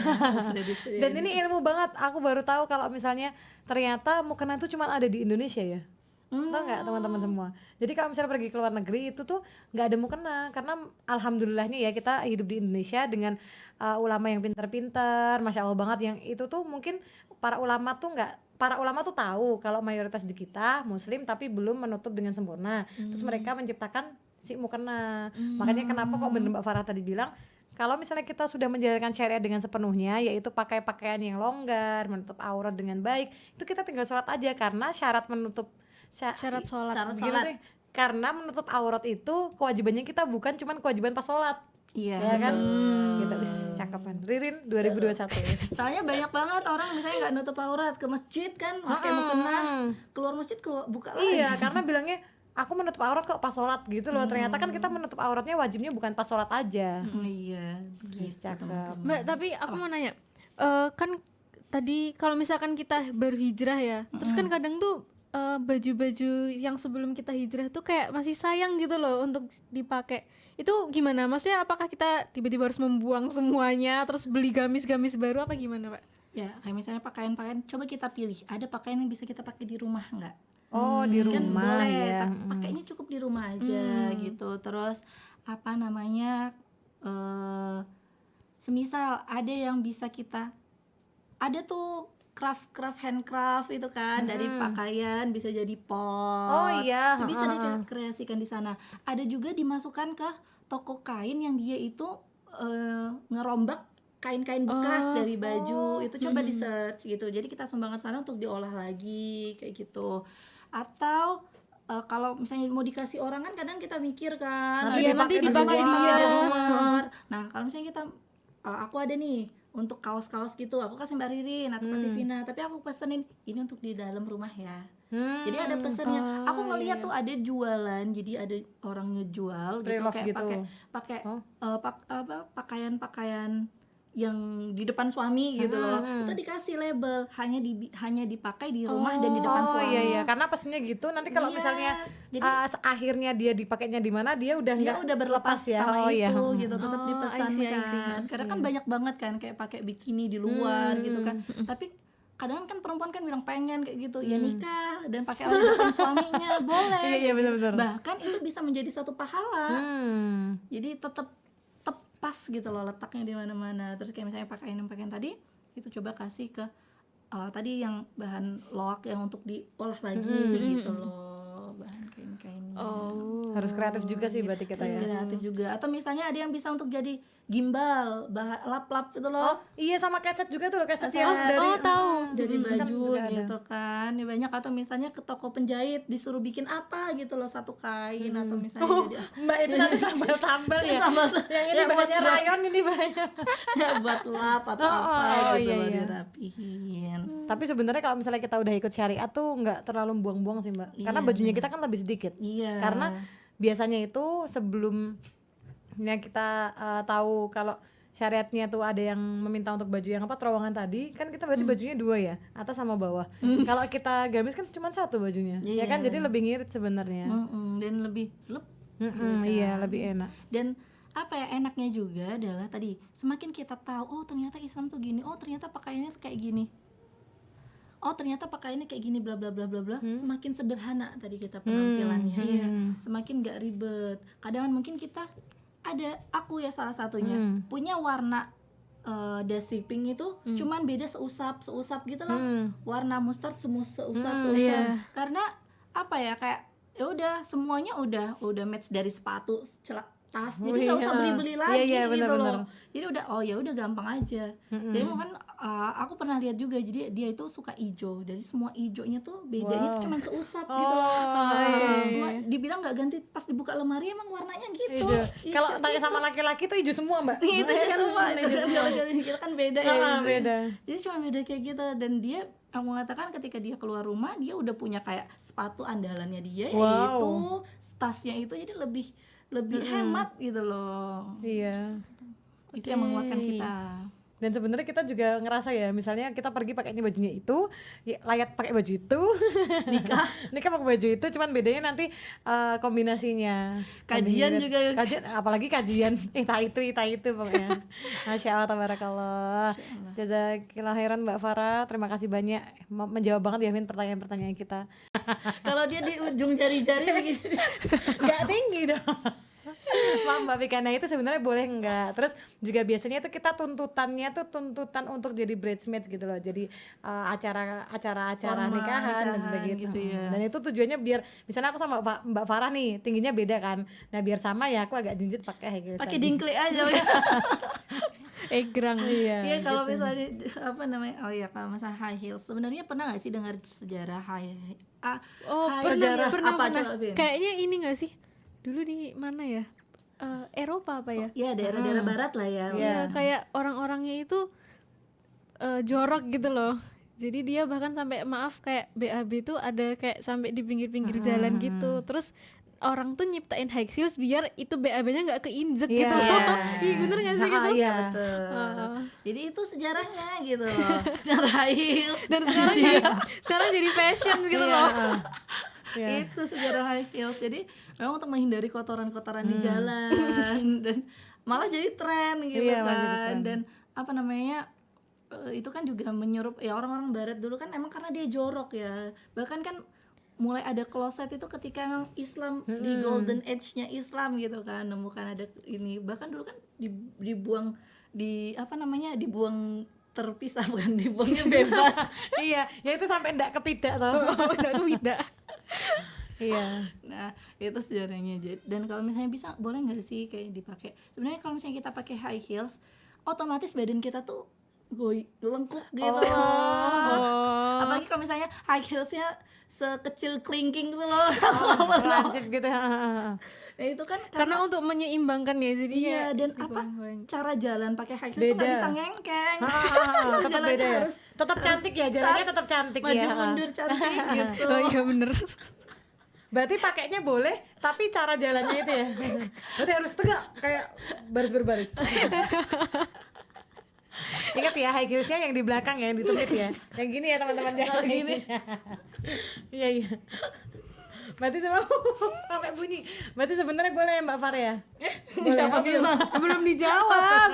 Udah disediain. Dan ini ilmu banget, aku baru tahu kalau misalnya ternyata mukena itu cuma ada di Indonesia ya. Tahu nggak teman-teman semua? Jadi kalau misalnya pergi ke luar negeri itu tuh nggak ada mukena, karena alhamdulillahnya ya kita hidup di Indonesia dengan ulama yang pintar-pintar, masya Allah banget, yang itu tuh mungkin para ulama tuh tahu kalau mayoritas di kita muslim tapi belum menutup dengan sempurna. Terus mereka menciptakan si mukena. Makanya kenapa kok bener Mbak Farah tadi bilang kalau misalnya kita sudah menjalankan syariat dengan sepenuhnya, yaitu pakai pakaian yang longgar, menutup aurat dengan baik, itu kita tinggal sholat aja, karena syarat menutup Syarat sholat. gimana sih? Karena menutup aurat itu kewajibannya kita, bukan cuman kewajiban pas sholat. Iya. Ya kan? Gitu. Wis, cakepan. Ririn 2021. Soalnya banyak banget orang misalnya nggak nutup aurat ke masjid kan, pakai mukena, keluar masjid buka lagi. Iya, karena bilangnya aku menutup aurat kok pas sholat gitu loh. Ternyata kan kita menutup auratnya wajibnya bukan pas sholat aja. Iya, Gitu, cakep. Mbak, tapi aku mau nanya, kan tadi kalau misalkan kita baru hijrah ya, terus kan kadang tuh baju-baju yang sebelum kita hijrah tuh kayak masih sayang gitu loh untuk dipakai. Itu gimana? Maksudnya apakah kita tiba-tiba harus membuang semuanya terus beli gamis-gamis baru apa gimana, Pak? Ya kayak misalnya pakaian-pakaian, coba kita pilih ada pakaian yang bisa kita pakai di rumah nggak? Oh, di Kan rumah boleh, ya. tapi pakainya cukup di rumah aja gitu. Terus apa namanya, semisal ada yang bisa kita, ada tuh craft handcraft itu kan, dari pakaian bisa jadi pot. Oh iya, Itu bisa dikreasikan di sana. Ada juga dimasukkan ke toko kain yang dia itu ngerombak kain-kain bekas dari baju. Itu coba di search gitu. Jadi kita sumbangkan sana untuk diolah lagi kayak gitu. Atau kalau misalnya mau dikasih orang kan kadang kita mikir kan, Nanti dipakai dia. Nah kalau misalnya kita aku ada nih untuk kaos-kaos gitu, aku kasih Mbak Ririn atau kasih Vina, tapi aku pesenin ini untuk di dalam rumah ya. Jadi ada pesennya. Aku ngeliat tuh ada jualan, jadi ada orang ngejual gitu Pre-love kayak gitu. pakai pakaian yang di depan suami gitu loh. Itu dikasih label hanya dipakai di rumah dan di depan Oh suami. iya, karena pesennya gitu. Nanti kalau Iya, misalnya jadi akhirnya dia dipakainya di mana, dia udah dia nggak udah berlepas ya. sama Oh iya. itu gitu, tetap Oh, dipesan I see. kan. Karena kan banyak banget kan kayak pakai bikini di luar gitu kan. Tapi kadang kan perempuan kan bilang pengen kayak gitu, ya nikah dan pakai outfit suaminya boleh. Iya benar-benar. Bahkan itu bisa menjadi satu pahala. Jadi tetap pas gitu loh letaknya di mana-mana. Terus kayak misalnya pakaian tadi itu coba kasih ke tadi yang bahan loak yang untuk diolah lagi gitu loh, bahan kain-kainnya. Harus kreatif juga sih berarti kita Terus ya. kreatif juga. Atau misalnya ada yang bisa untuk jadi gimbal, lap-lap itu loh. Iya, sama keset juga tuh loh, keset Keset. yang dari Dari kan baju juga ada. gitu kan. Ya banyak. Atau misalnya ke toko penjahit disuruh bikin apa gitu loh, satu kain atau misalnya jadi Mbak itu nanti tambal-tambal ya. Yang ini bahannya rayon, ini bahannya. ya buat lap atau apa gitu loh, dirapihin. Tapi sebenarnya kalau misalnya kita udah ikut syariat tuh nggak terlalu buang-buang sih Mbak. Karena bajunya kita kan lebih sedikit. Iya. Karena biasanya itu sebelumnya kita tahu kalau syariatnya tuh ada yang meminta untuk baju yang terowongan tadi, kan kita berarti bajunya dua ya, atas sama bawah. Kalau kita gamis kan cuma satu bajunya, ya kan, jadi lebih ngirit sebenarnya. Dan lebih selep. Iya, lebih enak. Dan apa ya, enaknya juga adalah tadi semakin kita tahu, oh ternyata Islam tuh gini, oh ternyata pakaiannya kayak gini, oh ternyata pakaiannya kayak gini, bla bla bla bla bla, semakin sederhana tadi kita penampilannya, semakin gak ribet. Kadang mungkin kita ada, aku ya salah satunya punya warna dusty pink itu cuman beda seusap gitu lah, warna mustard seusap karena apa ya, kayak ya udah semuanya udah match dari sepatu, tas, jadi nggak usah beli lagi gitu loh. Jadi udah, oh ya udah gampang aja. Jadi mungkin aku pernah lihat juga, jadi dia itu suka ijo, dari semua ijonya tuh bedanya tuh cuma seusap gitu loh. Semua dibilang nggak ganti, pas dibuka lemari emang warnanya gitu. Kalau tanya sama laki-laki tuh hijau semua Mbak. Itu semua kita kan beda ya. Beda. Jadi cuma beda kayak gitu. Dan dia, aku mengatakan ketika dia keluar rumah dia udah punya kayak sepatu andalannya dia, yaitu tasnya itu, jadi lebih hemat gitu loh. Iya. Itu yang menguatkan kita. Dan sebenarnya kita juga ngerasa ya, misalnya kita pergi pakainya bajunya itu, ya, layak pakai baju itu, nikah pakai baju itu, cuman bedanya nanti kombinasinya. Kajian juga. Kajian, apalagi kajian, ita itu pokoknya. Masya Allah, tabarakallah. Jazakillah khairan Mbak Farah, terima kasih banyak menjawab banget ya Vin pertanyaan-pertanyaan kita. Kalau dia di ujung jari-jari begini. Gak tinggi dong. Maaf Mbak Fikana, itu sebenarnya boleh enggak? Terus juga biasanya tuh kita tuntutannya tuh tuntutan untuk jadi bridesmaid gitu loh. Jadi acara nikahan dan sebagainya gitu ya. Dan itu tujuannya biar misalnya aku sama Mbak Farah nih tingginya beda kan. Nah biar sama ya, aku agak jinjit pakai high heels. Pakai dingklik aja ya. Egrang. Iya, kalau misalnya apa namanya? Oh iya, kalau masalah high heels, sebenarnya pernah nggak sih dengar sejarah high Pernah. coba, Vin? Kayaknya ini nggak sih? Dulu di mana ya? Eropa apa ya? Ya daerah-daerah barat lah ya. Iya, kayak orang-orangnya itu jorok gitu loh. Jadi dia bahkan sampai, maaf, kayak BAB itu ada kayak sampai di pinggir-pinggir jalan gitu. Terus orang tuh nyiptain high heels biar itu BAB-nya nggak keinjek Iya. gitu loh. Iya bener nggak sih gitu? Iya. Betul. Heeh. Jadi itu sejarahnya gitu loh. Sejarah high heels. Dan sekarang jadi fashion gitu Iya, loh. Iya. Itu sejarah high heels. Jadi memang untuk menghindari kotoran-kotoran di jalan dan malah jadi tren gitu Iya, malah jadi kan. tren. Dan apa namanya? Itu kan juga menyerup ya orang-orang barat dulu kan emang karena dia jorok ya. Bahkan kan mulai ada kloset itu ketika emang Islam di golden age-nya Islam gitu kan, nemukan ada ini. Bahkan dulu kan dibuang dibuang terpisah, bukan dibuangnya bebas. Iya, ya itu sampai ndak kepidak toh. Nggak kebida. Iya. Nah itu sejarahnya. Dan kalau misalnya bisa, boleh nggak sih kayak dipakai, sebenarnya kalau misalnya kita pakai high heels otomatis badan kita tuh lengkuk gitu loh. Apalagi kalau misalnya high heelsnya sekecil kelingking gitu loh. Lancip gitu. Nah itu kan Karena untuk menyeimbangkan ya jadi iya, kayak dan apa digoyang-goyang. cara jalan pakai high heels tuh nggak Beda. bisa ngengkeng. Tetap Jalannya beda ya. harus Tetap cantik ya, jalannya tetap cantik maju ya. mundur cantik gitu. Oh iya bener. Berarti pakainya boleh, tapi cara jalannya itu ya. Berarti harus tegak kayak baris berbaris. Ingat ya, high heelsnya yang di belakang ya, yang ditumit ya. Yang gini ya teman-teman, jangan gini. Iya iya. Berarti sama sampai bunyi. Berarti sebenarnya boleh ya Mbak Far ya? Boleh. Siapa bilang? Belum dijawab.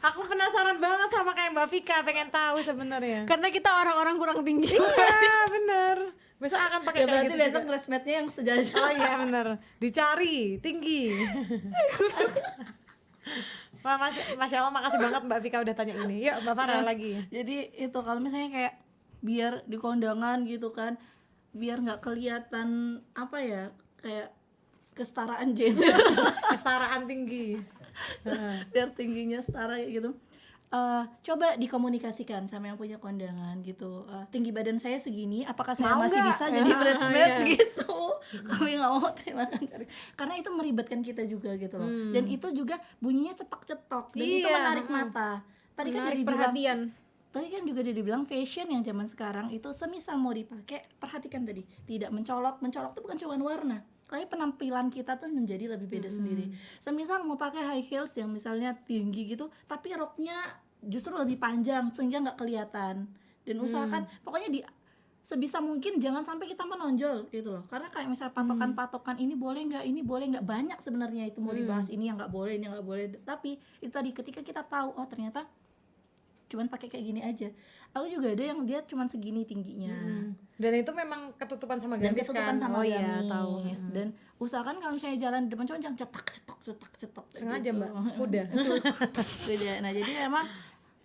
Aku penasaran banget sama kayak Mbak Vika, pengen tahu sebenarnya. Karena kita orang-orang kurang tinggi. Iya bener. Besok akan pakai Ya kayak berarti gitu besok juga. dress mate-nya yang sejajar. Oh iya bener. Dicari tinggi. Wah, Masya Allah, makasih banget Mbak Vika udah tanya ini. Yuk Mbak Farah lagi. Jadi itu kalau misalnya kayak biar di kondangan gitu kan, biar nggak kelihatan apa ya, kayak kesetaraan gender. Kesetaraan tinggi. Biar tingginya setara gitu. Coba dikomunikasikan sama yang punya kondangan gitu. Tinggi badan saya segini, apakah saya Mau masih nggak? bisa jadi bridesmaid Iya. gitu? Kami nggak mau, silakan cari. Karena itu meribatkan kita juga gitu loh. Dan itu juga bunyinya cetok-cetok dan itu Iya, menarik mata. Tadi kan Menarik dibilang, perhatian. tadi kan juga dia dibilang fashion yang zaman sekarang itu semisal mau dipakai, perhatikan tadi, tidak mencolok. Mencolok itu bukan cuma warna, tapi penampilan kita tuh menjadi lebih beda sendiri. Semisal mau pakai high heels yang misalnya tinggi gitu, tapi roknya justru lebih panjang sehingga nggak kelihatan. Dan usahakan pokoknya sebisa mungkin jangan sampai kita menonjol gitu loh. Karena kayak misalnya patokan-patokan ini boleh nggak, banyak sebenarnya itu mau dibahas, ini yang nggak boleh, ini yang nggak boleh. Tapi itu tadi ketika kita tahu, oh ternyata cuman pakai kayak gini aja. Aku juga ada yang dia cuman segini tingginya. Dan itu memang ketutupan sama Dan gamis ketutupan kan? sama oh iya, gamis. tahu. Dan usahakan kalau misalnya jalan di depan cuma jangan cetok. Sengaja gitu. Mbak, kuda. Beda. Nah jadi memang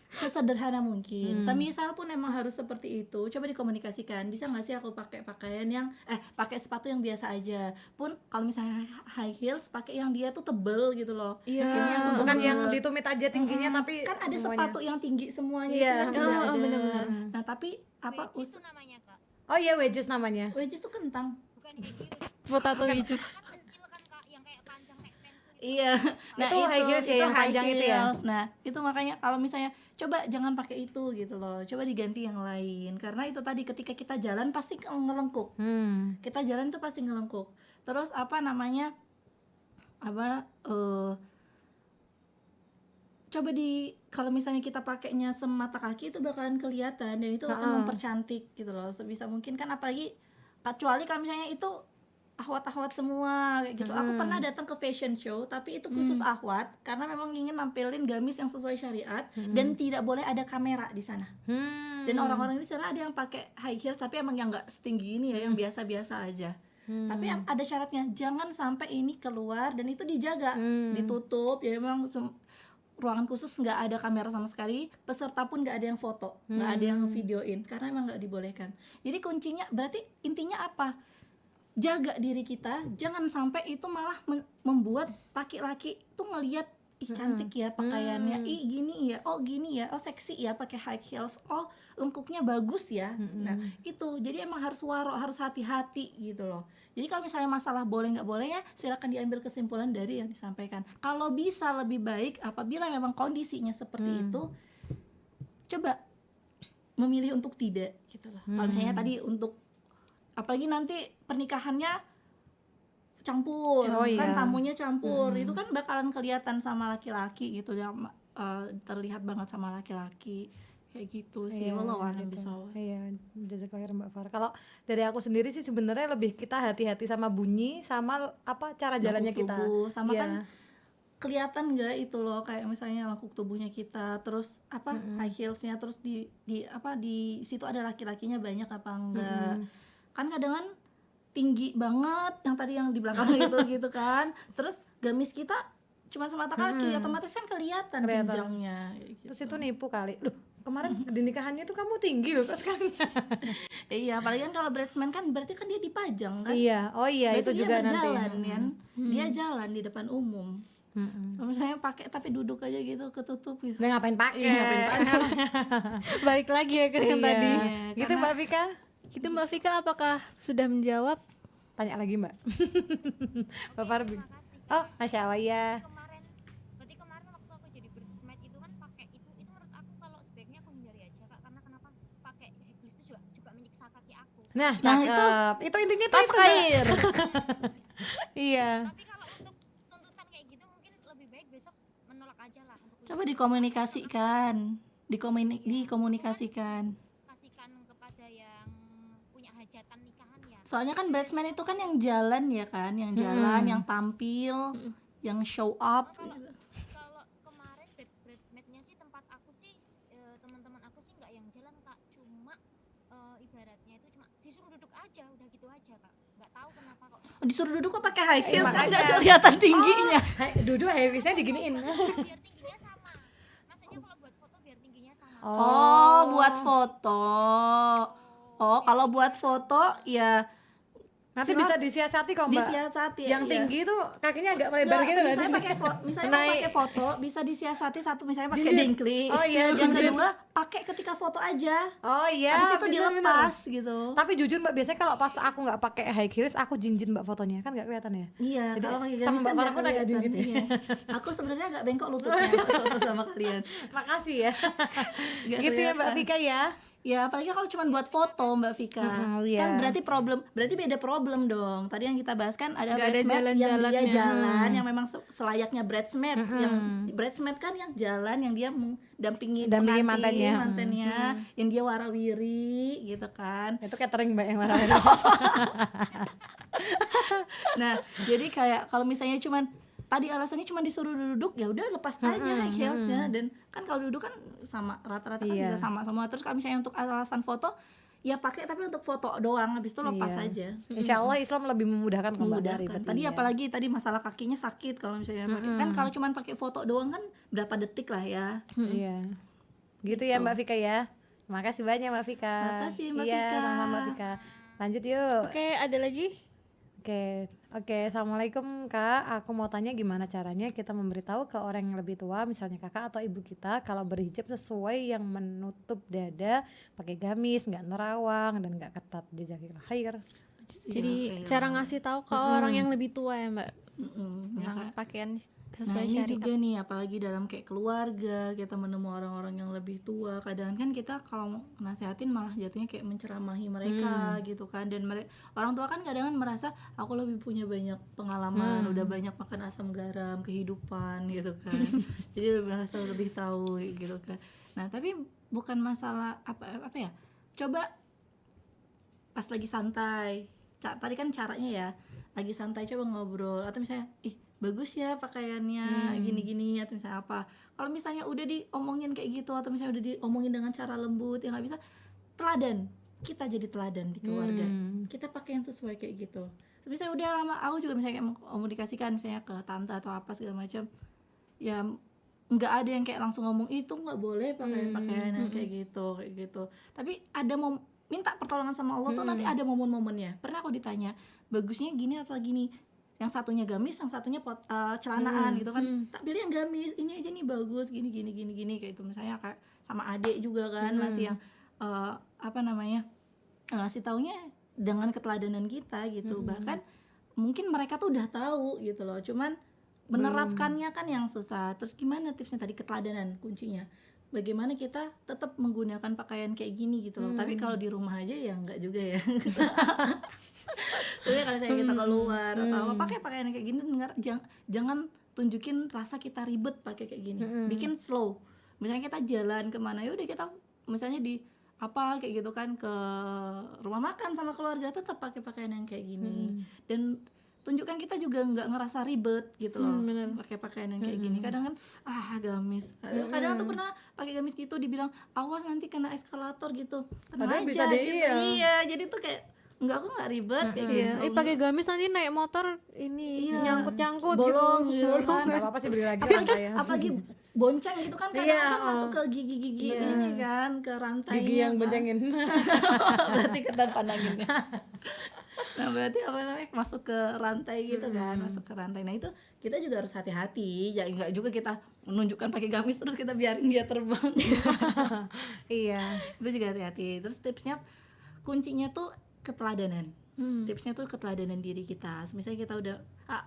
sesederhana mungkin. Semisal pun emang harus seperti itu, coba dikomunikasikan. Bisa nggak sih aku pakai pakaian yang pakai sepatu yang biasa aja. Pun kalau misalnya high heels pakai yang dia tuh tebel gitu loh. Iya. Ini yang Bukan tebel. yang ditumit aja tingginya tapi Kan ada semuanya. sepatu yang tinggi semuanya Iya. itu kan juga ada. benar-benar. Nah tapi apa Wedges tuh namanya kak, Oh iya, wedges namanya. wedges tuh kentang. bukan heels. Potato wedges. Kan kecil kan kak, yang kayak panjang kayak pensil gitu. Iya. Itu high heels ya, yang high panjang itu ya? heels. Nah, itu makanya kalau misalnya coba jangan pakai itu gitu loh. Coba diganti yang lain. Karena itu tadi ketika kita jalan pasti ngelengkuk. Kita jalan tuh pasti ngelengkuk. Terus apa namanya? Coba kalau misalnya kita pakainya semata kaki itu bakalan kelihatan dan itu akan mempercantik gitu loh. Sebisa mungkin kan, apalagi kecuali kalau misalnya itu ahwat-ahwat semua kayak gitu. Aku pernah datang ke fashion show tapi itu khusus ahwat karena memang ingin nampilin gamis yang sesuai syariat dan tidak boleh ada kamera di sana. Dan orang-orang di sana ada yang pakai high heels tapi emang yang nggak setinggi ini ya, yang biasa-biasa aja. Tapi ada syaratnya, jangan sampai ini keluar dan itu dijaga, ditutup. Ya memang ruangan khusus nggak ada kamera sama sekali, peserta pun nggak ada yang foto, nggak ada yang videoin karena emang nggak dibolehkan. Jadi kuncinya berarti intinya apa? Jaga diri kita, jangan sampai itu malah membuat laki-laki tuh ngelihat, ih cantik ya pakaiannya, ih gini ya, oh gini ya, oh seksi ya pakai high heels, oh lengkuknya bagus ya. Nah itu jadi emang harus harus hati-hati gitu loh. Jadi kalau misalnya masalah boleh nggak bolehnya, silakan diambil kesimpulan dari yang disampaikan. Kalau bisa lebih baik apabila memang kondisinya seperti itu, coba memilih untuk tidak gitu loh. Kalau misalnya tadi untuk, apalagi nanti pernikahannya campur, Oh, kan iya. tamunya campur, itu kan bakalan kelihatan sama laki-laki gitu, yang terlihat banget sama laki-laki kayak gitu sih. Wallahu a'lam gitu. bishawab. Iya, jazakallah Mbak Farah. Kalau dari aku sendiri sih sebenarnya lebih kita hati-hati sama bunyi, sama apa cara jalannya Lekuk kita. tubuh, sama Iya. kan kelihatan nggak itu loh, kayak misalnya lekuk tubuhnya kita, terus apa high heelsnya, terus di apa di situ ada laki-lakinya banyak apa enggak. Kan kadang kan tinggi banget yang tadi yang di belakang itu gitu kan, terus gamis kita cuma semata kaki, otomatis kan kelihatan jenjangnya gitu. Terus itu nipu kali. Loh, kemarin di nikahannya tuh kamu tinggi loh kok sekarang. Iya, apalagi kan kalau bridesmaid kan berarti kan dia dipajang kan. Iya, oh iya Berarti itu dia juga nanti. berjalan kan, dia jalan di depan umum. Kalau misalnya pakai tapi duduk aja gitu ketutup gitu. Udah ngapain pakai? Iya, ngapain pakai? Balik lagi ya ke yang Iya. tadi. Gitu Mbak Vika. Itu Mbak Vika apakah sudah menjawab? Tanya lagi Mbak. Mbak Farah. Terima kasih. Oh, Masya Allah ya. Kemarin waktu aku jadi bridesmaid itu kan pakai itu menurut aku kalau sebaiknya aku hindari aja Kak, karena kenapa pakai headpiece itu juga menyiksa kaki aku. Nah, Nah, cakep. Itu intinya tuh Pas itu, Mbak. air. Iya. Tapi kalau untuk tuntutan kayak gitu mungkin lebih baik besok menolak aja lah untuk Coba dikomunikasikan, dikomunikasikan. kasihkan kepada yang punya hajatan nikahan ya. Soalnya kan bridesmaid itu kan yang jalan ya kan, yang jalan, yang tampil, yang show up. Kalau kemarin bridesmaidnya sih tempat aku sih teman-teman aku sih nggak yang jalan Kak, cuma ibaratnya itu cuma disuruh duduk aja, udah gitu aja Kak. Nggak tahu kenapa kok Disuruh duduk kok pakai high heels kan makanya. nggak kelihatan tingginya. Hai, duduk heavisnya diginiin. biar tingginya sama. Maksudnya kalau buat foto biar tingginya sama. Oh, buat foto. Oh, kalau buat foto ya Nanti bisa disiasati kok Mbak. disiasati. Yang iya. tinggi tuh kakinya agak melebar gitu misalnya nanti. pakai misalnya mau Naik. pakai foto bisa disiasati, satu misalnya pakai Jinjit. dengkli. Oh iya, Yang jinjit. kedua pakai ketika foto aja. Oh iya. Habis itu bener, dilepas bener. gitu. Tapi jujur Mbak, biasanya kalau pas aku nggak pakai high heels, aku jinjin Mbak fotonya, kan nggak kelihatan ya? Iya, Jadi, kalau pakai sama gamis Mbak kan Farah nggak pun agak kelihatan. dingin ya. Iya. Aku sebenarnya agak bengkok lututnya pas foto sama kalian. Makasih ya. Nggak Gitu ya Mbak kelihatan. Vika ya. Ya, apalagi kalau cuma buat foto Mbak Vika. iya. Kan berarti beda problem dong. Tadi yang kita bahas kan ada Nggak ada bridesmaid yang dia jalan-jalannya. jalan, yang memang selayaknya bridesmaid. Yang bridesmaid kan yang jalan, yang dia mendampingi Dampingi pengantin, mantannya. mantannya, yang dia warawiri gitu kan. Itu catering Mbak yang marah. Nah, jadi kayak kalau misalnya cuman tadi alasannya cuma disuruh duduk, ya udah lepas aja high heelsnya. Dan kan kalau duduk kan sama rata-rata kan Iya. bisa sama semua. Terus kalau misalnya untuk alasan foto ya pakai, tapi untuk foto doang, habis itu lepas Iya. aja. Insya Allah Islam lebih memudahkan kok Mbak, nggak Memudahkan. ribet, Tadi iya. apalagi tadi masalah kakinya sakit kalau misalnya pakai. Kan kalau cuman pakai foto doang kan berapa detik lah ya. Iya. Gitu ya Mbak Vika ya. Makasih banyak Mbak Vika. Makasih, Mbak Iya, Vika. sama Mbak Vika. Lanjut yuk. Oke, ada lagi? Oke, Assalamualaikum Kak. Aku mau tanya gimana caranya kita memberitahu ke orang yang lebih tua, misalnya kakak atau ibu kita, kalau berhijab sesuai yang menutup dada, pakai gamis, nggak nerawang dan nggak ketat. Jazakallah khair. Jadi cara ngasih tahu ke orang yang lebih tua ya Mbak, Ya, tentang Kak. pakaian Nah sesuai ini syariat. juga nih, apalagi dalam kayak keluarga kita menemu orang-orang yang lebih tua, kadang kan kita kalau nasehatin malah jatuhnya kayak menceramahi mereka gitu kan. Dan orang tua kan kadang merasa aku lebih punya banyak pengalaman, udah banyak makan asam garam kehidupan gitu kan. Jadi merasa lebih tahu gitu kan. Nah tapi bukan masalah apa ya, coba pas lagi santai, tadi kan caranya ya lagi santai coba ngobrol, atau misalnya bagus ya pakaiannya gini-gini, atau misalnya apa. Kalau misalnya udah diomongin kayak gitu, atau misalnya udah diomongin dengan cara lembut, ya nggak bisa, teladan, kita jadi teladan di keluarga, kita pakai yang sesuai kayak gitu. Terus misalnya udah lama, aku juga misalnya kayak mengkomunikasikan misalnya ke tante atau apa segala macam, ya nggak ada yang kayak langsung ngomong itu nggak boleh pakai pakaian yang kayak gitu. Tapi ada minta pertolongan sama Allah tuh nanti ada momen-momennya. Pernah aku ditanya, bagusnya gini atau gini, yang satunya gamis, yang satunya celanaan gitu kan. Tak pilih yang gamis, ini aja nih bagus, gini kayak itu. Misalnya kayak sama adik juga kan, masih yang ngasih taunya dengan keteladanan kita gitu. Bahkan mungkin mereka tuh udah tahu gitu loh, cuman menerapkannya kan yang susah. Terus gimana tipsnya tadi, keteladanan kuncinya. bagaimana kita tetap menggunakan pakaian kayak gini gitu loh. Tapi kalau di rumah aja ya enggak juga ya. Tapi kalau saya kita keluar atau apa pakai pakaian kayak gini, jangan tunjukin rasa kita ribet pakai kayak gini. Bikin slow. Misalnya kita jalan kemana, ya udah kita misalnya di apa kayak gitu kan, ke rumah makan sama keluarga, tetap pakai pakaian yang kayak gini. Dan tunjukkan kita juga nggak ngerasa ribet gitu loh, pakai pakaian yang kayak gini. Kadang kan gamis, kadang tuh pernah pakai gamis gitu dibilang awas nanti kena eskalator gitu. Padahal Tenang bisa aja di- gitu. Iya, jadi tuh kayak enggak, aku nggak ribet kayak gitu. pakai gamis nanti naik motor ini nyangkut-nyangkut bolong gitu. gitu kan. Nggak apa-apa sih, beli lagi apalagi, rantai ya. apalagi bonceng gitu kan, kadang Iya, kan masuk ke gigi-gigi ini kan, ke rantainya Gigi yang kan. boncengin. Berarti ketan pandanginnya. Nah berarti apa namanya, masuk ke rantai gitu kan, masuk ke rantai. Nah itu kita juga harus hati-hati, ya nggak juga kita menunjukkan pakai gamis terus kita biarin dia terbang. Iya. Itu juga hati-hati. Terus tipsnya, kuncinya tuh keteladanan. Tipsnya tuh keteladanan diri kita. Misalnya kita udah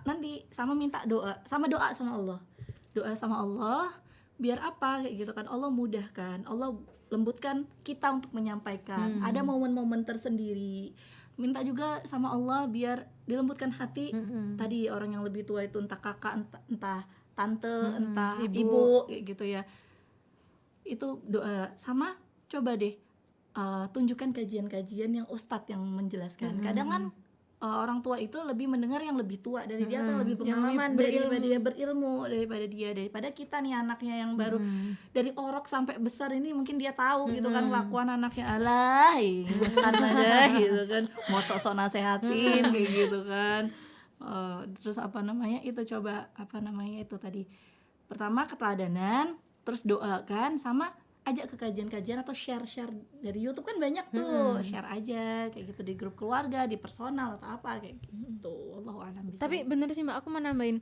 nanti sama minta doa sama Allah, doa sama Allah, biar apa kayak gitu kan, Allah mudahkan, Allah lembutkan kita untuk menyampaikan. Ada momen-momen tersendiri. Minta juga sama Allah biar dilembutkan hati. Tadi orang yang lebih tua itu, entah kakak, entah tante, entah ibu kayak gitu ya. Itu doa. Sama coba deh tunjukkan kajian-kajian yang ustadz yang menjelaskan. Kadang kan orang tua itu lebih mendengar yang lebih tua dari dia, atau lebih pengalaman daripada dia berilmu daripada kita nih anaknya yang baru dari orok sampai besar ini, mungkin dia tahu gitu kan kelakuan anaknya, alah ingusan aja gitu kan, mau sok-sok nasehatin kayak gitu kan. Terus apa namanya itu, coba apa namanya itu tadi, pertama keteladanan, terus doakan, sama ajak ke kajian-kajian atau share dari YouTube kan banyak tuh, share aja kayak gitu di grup keluarga, di personal atau apa kayak gitu. Allahu a'lam bishawab. Tapi bener sih Mbak, aku mau nambahin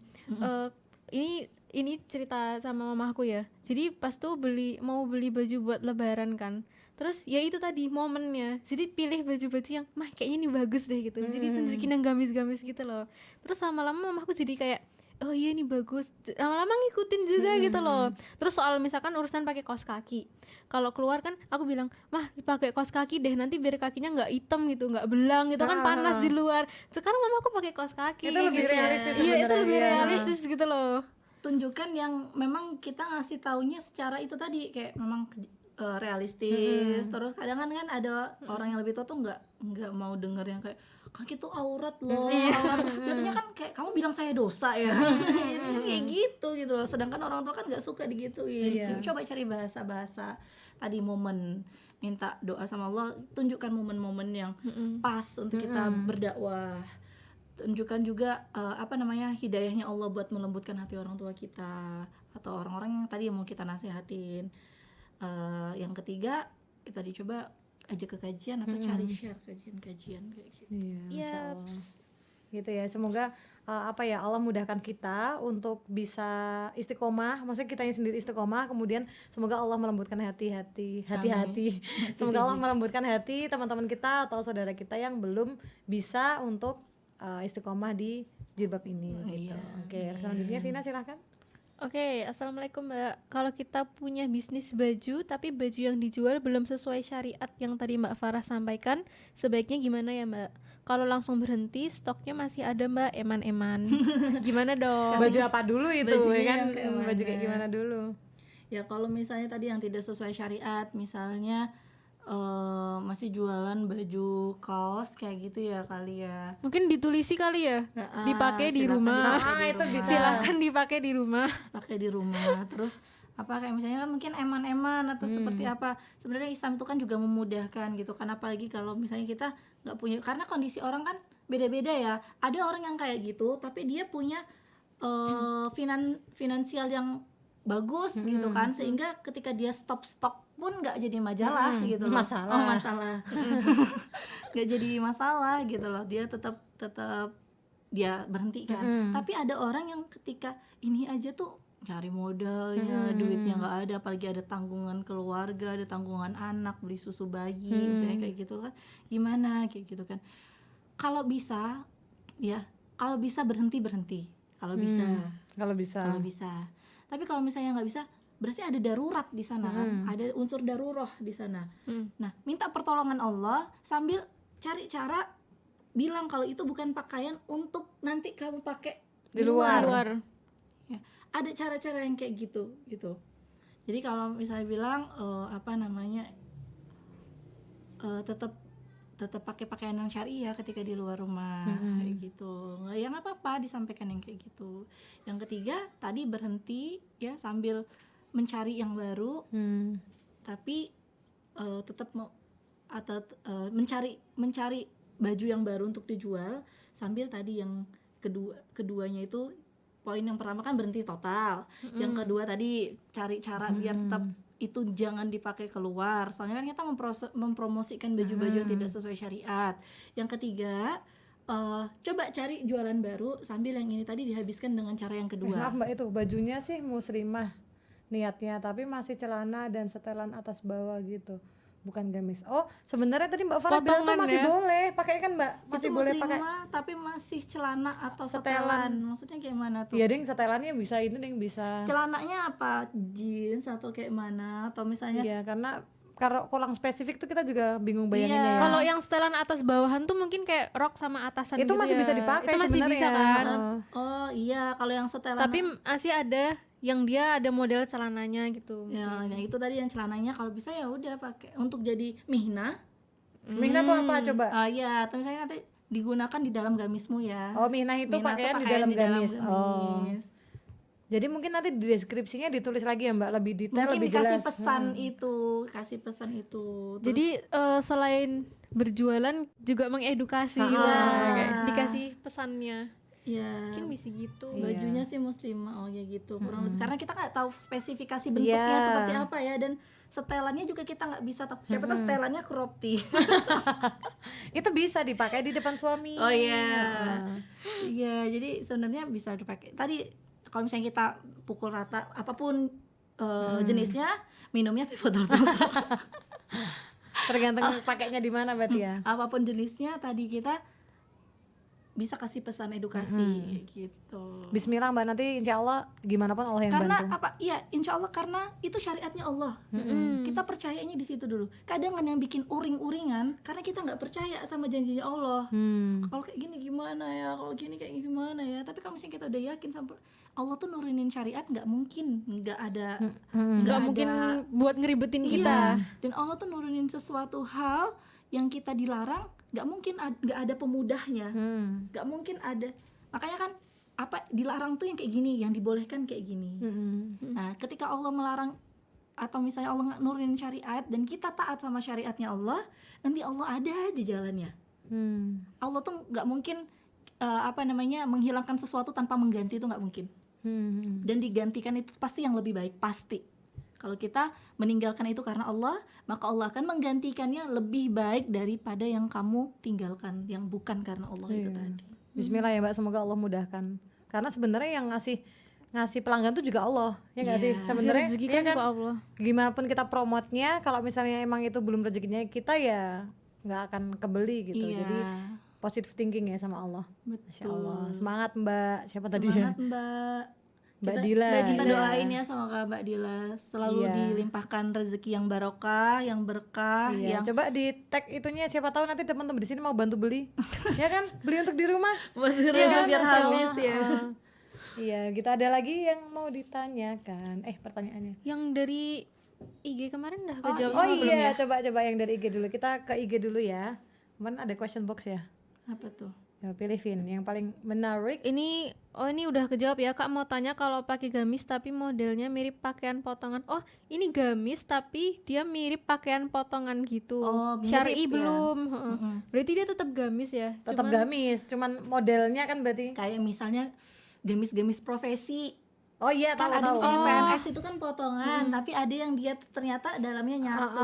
ini cerita sama mamaku ya. Jadi pas tuh mau beli baju buat lebaran kan, terus ya itu tadi momennya, jadi pilih baju-baju yang mah kayaknya ini bagus deh gitu, jadi tunjukin yang gamis-gamis gitu loh. Terus lama-lama mamaku jadi kayak oh iya ini bagus, lama-lama ngikutin juga gitu loh. Terus soal misalkan urusan pakai kaos kaki, kalau keluar kan aku bilang mah pakai kaos kaki deh, nanti biar kakinya nggak hitam gitu, nggak belang gitu kan, panas di luar. Sekarang mama aku pakai kaos kaki Itu lebih gitu. realistis Iya itu sebenarnya. lebih realistis gitu loh. Tunjukkan yang memang kita ngasih taunya secara itu tadi, kayak memang realistis. Terus kadang kan ada orang yang lebih tua tuh nggak mau denger yang kayak kaki tuh aurat loh, aurat. Jatuhnya kan kayak kamu bilang saya dosa ya. Kayak gitu loh. Sedangkan orang tua kan nggak suka digituin. Coba cari bahasa tadi, momen minta doa sama Allah, tunjukkan momen-momen yang pas untuk kita berdakwah. Tunjukkan juga apa namanya, hidayahnya Allah buat melembutkan hati orang tua kita atau orang-orang yang tadi yang mau kita nasihatin. Yang ketiga tadi, coba ajak ke kajian atau cari share kajian-kajian kayak gitu. Iya, Masya Allah. Gitu ya, semoga Allah mudahkan kita untuk bisa istiqomah, maksudnya kitanya sendiri istiqomah, kemudian semoga Allah melembutkan hati-hati. Semoga Allah melembutkan hati teman-teman kita atau saudara kita yang belum bisa untuk istiqomah di jilbab ini gitu. Oke, selanjutnya Vina silahkan. Oke, assalamualaikum Mbak. Kalau kita punya bisnis baju, tapi baju yang dijual belum sesuai syariat yang tadi Mbak Farah sampaikan, sebaiknya gimana ya Mbak? Kalau langsung berhenti, stoknya masih ada Mbak, eman-eman. Gimana dong? Baju apa dulu itu bajunya ya kan? yang kayak Baju kayak mana? gimana dulu? Ya kalau misalnya tadi yang tidak sesuai syariat, misalnya masih jualan baju kaos kayak gitu ya kali ya. Mungkin ditulisi kali ya, dipakai di Silakan rumah. dipakai di itu rumah. bisa. Silakan dipakai di rumah. Pakai di rumah. Terus apa kayak misalnya kan mungkin eman-eman atau seperti apa. Sebenarnya Islam itu kan juga memudahkan gitu kan, apalagi kalau misalnya kita nggak punya, karena kondisi orang kan beda-beda ya. Ada orang yang kayak gitu tapi dia punya finansial yang bagus gitu kan, sehingga ketika dia stop stok pun nggak jadi masalah gitu loh. Masalah nggak jadi masalah gitu loh, dia tetap dia berhenti kan. Tapi ada orang yang ketika ini aja tuh cari modalnya, duitnya nggak ada, apalagi ada tanggungan keluarga, ada tanggungan anak, beli susu bayi misalnya kayak gitu kan, gimana kayak gitu kan. Kalau bisa berhenti kalau bisa. Kalau bisa. Tapi kalau misalnya nggak bisa, berarti ada darurat di sana kan, ada unsur darurah di sana. Nah, minta pertolongan Allah sambil cari cara bilang kalau itu bukan pakaian untuk nanti kamu pakai Di luar. Ya, ada cara-cara yang kayak gitu. Jadi kalau misalnya bilang tetap pakai pakaian yang syariah ketika di luar rumah, kayak gitu. Nggak, ya nggak apa-apa disampaikan yang kayak gitu. Yang ketiga tadi berhenti ya sambil mencari yang baru, tapi tetap mencari baju yang baru untuk dijual, sambil tadi yang keduanya itu, poin yang pertama kan berhenti total, yang kedua tadi cari cara biar tetap itu jangan dipakai keluar, soalnya kan kita mempromosikan baju-baju yang tidak sesuai syariat. Yang ketiga coba cari jualan baru sambil yang ini tadi dihabiskan dengan cara yang kedua. Maaf Mbak, itu bajunya sih muslimah niatnya, tapi masih celana dan setelan atas bawah gitu, bukan gamis. Oh, sebenarnya tadi Mbak Farah bilang tuh Potongan masih ya? boleh pakai kan Mbak, masih Itu boleh pakai. muslimah tapi masih celana atau Setelan. setelan. Maksudnya kayak mana tuh? Iya ding, setelannya bisa, ini ding bisa. Celananya apa? Jeans atau kayak mana? Atau misalnya Iya, karena kalau kurang spesifik tuh kita juga bingung bayanginnya Iya. ya. Kalau yang setelan atas bawahan tuh mungkin kayak rok sama atasan itu gitu masih ya. bisa dipakai Itu masih bisa sebenarnya. kan. oh iya, kalau yang setelan Tapi masih ada yang dia ada model celananya gitu. ya, yang itu tadi yang celananya kalau bisa ya udah pakai untuk jadi mihna. Mihna tuh apa coba? Iya, atau misalnya nanti digunakan di dalam gamismu ya. Oh, mihna itu Mihna tuh pakaian di pakaian dalam gamis. gamis. Jadi mungkin nanti di deskripsinya ditulis lagi ya Mbak, lebih detail, Mungkin lebih dikasih jelas. pesan itu, kasih pesan itu. Terus, Jadi selain berjualan juga mengedukasi gitu. Ah. Kayak dikasih pesannya. ya Mungkin bisa gitu. bajunya sih muslimah, oh ya gitu kurang lebih, karena kita nggak tahu spesifikasi bentuknya Iya. seperti apa ya, dan setelannya juga kita nggak bisa tahu, siapa tahu setelannya crop tee. Itu bisa dipakai di depan suami. Oh iya. Iya, jadi sebenarnya bisa dipakai. Tadi kalau misalnya kita pukul rata apapun jenisnya, minumnya teh botol satu. Tergantung pakainya di mana berarti ya. Apapun jenisnya, tadi kita bisa kasih pesan edukasi gitu. Bismillah Mbak, nanti insya Allah gimana pun Allah yang Karena bantu. apa? Iya, insya Allah karena itu syariatnya Allah. Kita percayanya di situ dulu. Kadang kan yang bikin uring-uringan karena kita nggak percaya sama janjinya Allah. Kalau kayak gini gimana ya? Kalau gini kayak gimana ya? Tapi kalau misalnya kita udah yakin sampai Allah tuh nurunin syariat, nggak mungkin nggak ada Nggak mungkin buat ngeribetin kita. Iya. Dan Allah tuh nurunin sesuatu hal yang kita dilarang, nggak mungkin nggak ada pemudahnya, nggak mungkin ada. Makanya kan apa dilarang tuh yang kayak gini, yang dibolehkan kayak gini. Nah, ketika Allah melarang atau misalnya Allah nurunin syariat dan kita taat sama syariatnya Allah, nanti Allah ada aja jalannya. Allah tuh nggak mungkin menghilangkan sesuatu tanpa mengganti, itu nggak mungkin. Dan digantikan itu pasti yang lebih baik, pasti. Kalau kita meninggalkan itu karena Allah, maka Allah akan menggantikannya lebih baik daripada yang kamu tinggalkan yang bukan karena Allah itu tadi. Bismillah ya Mbak, semoga Allah mudahkan. Karena sebenarnya yang ngasih pelanggan tuh juga Allah, ya nggak sih? Sebenarnya Rezeki iya kan kan? juga Allah. Gimana pun kita promotnya, kalau misalnya emang itu belum rezekinya kita ya nggak akan kebeli gitu. Iya. Jadi positive thinking ya sama Allah. Masya Betul. Allah. Semangat Mbak. Siapa tadi ya? Semangat Mbak. Mbak Kita- Dila. Kita Iya. doain ya semoga Mbak Dila selalu Iya. dilimpahkan rezeki yang barokah, yang berkah, Iya, yang coba di tag itunya, siapa tahu nanti teman-teman di sini mau bantu beli. Ya kan? Beli untuk di rumah. bener Iya kan? biar Masya Allah. habis ya. Iya, kita ada lagi yang mau ditanyakan. Pertanyaannya. Yang dari IG kemarin udah kejawab Oh semua belum iya, ya? coba yang dari IG dulu. Kita ke IG dulu ya. Kemarin ada question box ya. Apa tuh? Ya, pilih Vin yang paling menarik. Ini udah kejawab ya. Kak mau tanya kalau pakai gamis tapi modelnya mirip pakaian potongan. Oh, ini gamis tapi dia mirip pakaian potongan gitu. Oh, mirip Syar'i ya? belum. Heeh. Berarti dia tetap gamis ya. Tetap gamis, cuman modelnya kan berarti. Kayak misalnya gamis-gamis profesi. Oh iya, Kan tahu ada tahu. misalnya PNS itu kan potongan, tapi ada yang dia ternyata dalamnya nyatu.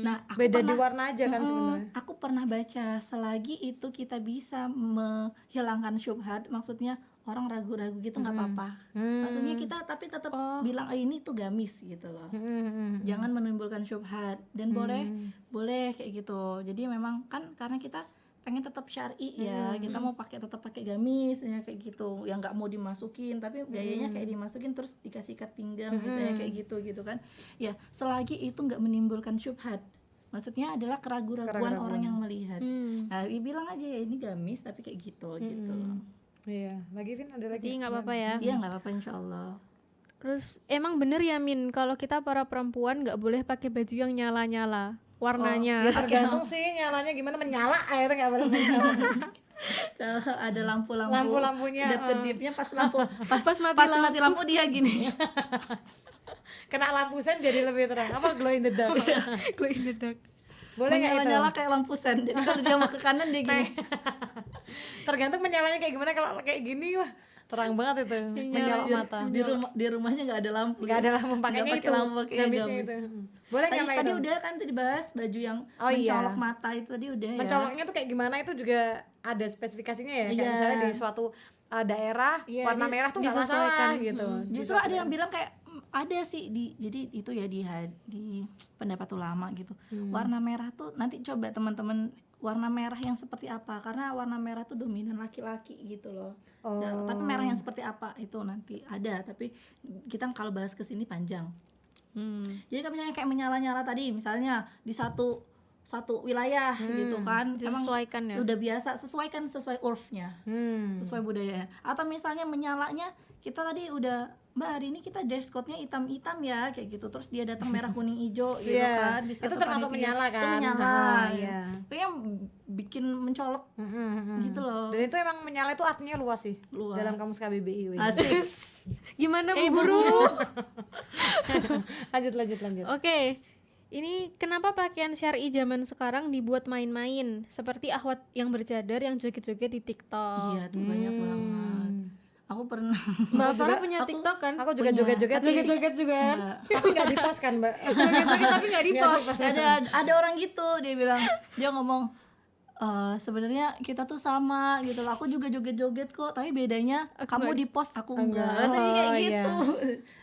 Nah, aku Beda di pernah warna aja kan sebenarnya. Aku pernah baca, selagi itu kita bisa menghilangkan syubhat, maksudnya orang ragu-ragu gitu nggak apa-apa. Maksudnya kita tapi tetap bilang ini tuh gamis gitu loh. Jangan menimbulkan syubhat dan boleh kayak gitu. Jadi memang kan karena kita pengen tetap syar'i ya, kita mau tetap pakai gamis ya kayak gitu, yang nggak mau dimasukin tapi gayanya kayak dimasukin terus dikasih ikat pinggang misalnya kayak gitu kan ya, selagi itu nggak menimbulkan syubhat, maksudnya adalah keraguan orang yang melihat. Nah, bilang aja ya ini gamis tapi kayak gitu gitu. Iya, lagi Vin ada lagi. Jadi nggak apa-apa ya. Iya nggak apa-apa insyaallah. Terus emang bener ya Min, kalau kita para perempuan nggak boleh pakai baju yang nyala-nyala warnanya. Ya tergantung sih nyalanya gimana, menyala itu nggak boleh menyala. Kalau ada Lampu-lampunya, kedip-kedipnya pas Pas mati pas mati lampu dia gini. Kena lampu sen jadi lebih terang. Apa glow in the dark? Glow in the dark. Boleh nggak itu? Nyala-nyala kayak lampu sen. Jadi kalau dia mau ke kanan dia gini. Tergantung menyalanya kayak gimana. Kalau kayak gini wah terang banget itu, menyala mata. Di rumahnya nggak ada lampu. Nggak ada lampu, pakainya Nggak itu. pakai lampu, pakai Gamisnya gamis. itu. Boleh nggak Tadi itu? udah kan tadi bahas baju yang Oh, iya. mencolok mata itu tadi udah ya. Mencoloknya tuh kayak gimana itu juga ada spesifikasinya ya. Kayak Iya. misalnya di suatu daerah Iya, warna merah tuh nggak masalah disesuaikan. gitu. Justru ada yang bilang kayak ada sih jadi itu ya di pendapat ulama gitu. Warna merah tuh nanti coba teman-teman warna merah yang seperti apa, karena warna merah tuh dominan laki-laki gitu loh. Nah, tapi merah yang seperti apa itu nanti ada, tapi kita kalau bahas ke sini panjang. Jadi kalau misalnya kayak menyala-nyala tadi, misalnya di satu wilayah gitu kan, emang Disesuaikan ya. sudah biasa, sesuai urfnya, sesuai budayanya. Atau misalnya menyalanya kita tadi udah, Mbak hari ini kita dress code-nya hitam-hitam ya kayak gitu, terus dia datang merah kuning hijau gitu Iya. kan, di Itu satu termasuk panitia. menyala kan? Itu menyala, Nah, iya. itu yang bikin mencolok gitu loh. Dan itu emang menyala itu artinya luas sih. Luas. Dalam kamus KBBI. wih. Asik. Gimana Bu Bu Guru? Guru. lanjut. Oke. Ini kenapa pakaian syar'i zaman sekarang dibuat main-main seperti akhwat yang bercadar yang joget-joget di TikTok. Iya tuh banyak banget. Aku pernah Mbak Farah punya TikTok kan? Aku juga punya. joget-joget sih. Joget-joget juga kan? Enggak. Tapi nggak di post kan, Mbak? Joget-joget tapi nggak di post. ada orang gitu, dia ngomong sebenarnya kita tuh sama gitu loh. Aku juga joget-joget kok, tapi bedanya kamu di post aku enggak. Katanya kayak Oh, gitu.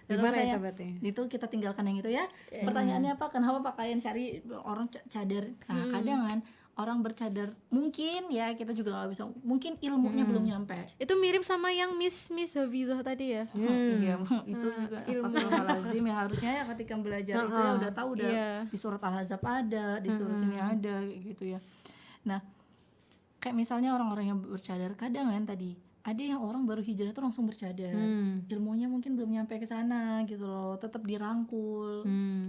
Dan Gimana rasanya, itu berarti? itu kita tinggalkan yang itu ya. Pertanyaannya apa? Kenapa pakaian syari orang cadar? Nah, kadang kan orang bercadar mungkin ya kita juga nggak bisa, mungkin ilmunya belum nyampe. Itu mirip sama yang Miss Hafizah tadi ya. Iya, itu juga astagfirullahaladzim ya, harusnya ya ketika belajar itu ya udah tahu udah Iya. di surat Al-Ahzab ada, di surat ini ada kayak gitu ya. Nah, kayak misalnya orang-orang yang bercadar kadang kan tadi ada yang orang baru hijrah tuh langsung bercadar, ilmunya mungkin belum nyampe ke sana gitu loh, tetap dirangkul.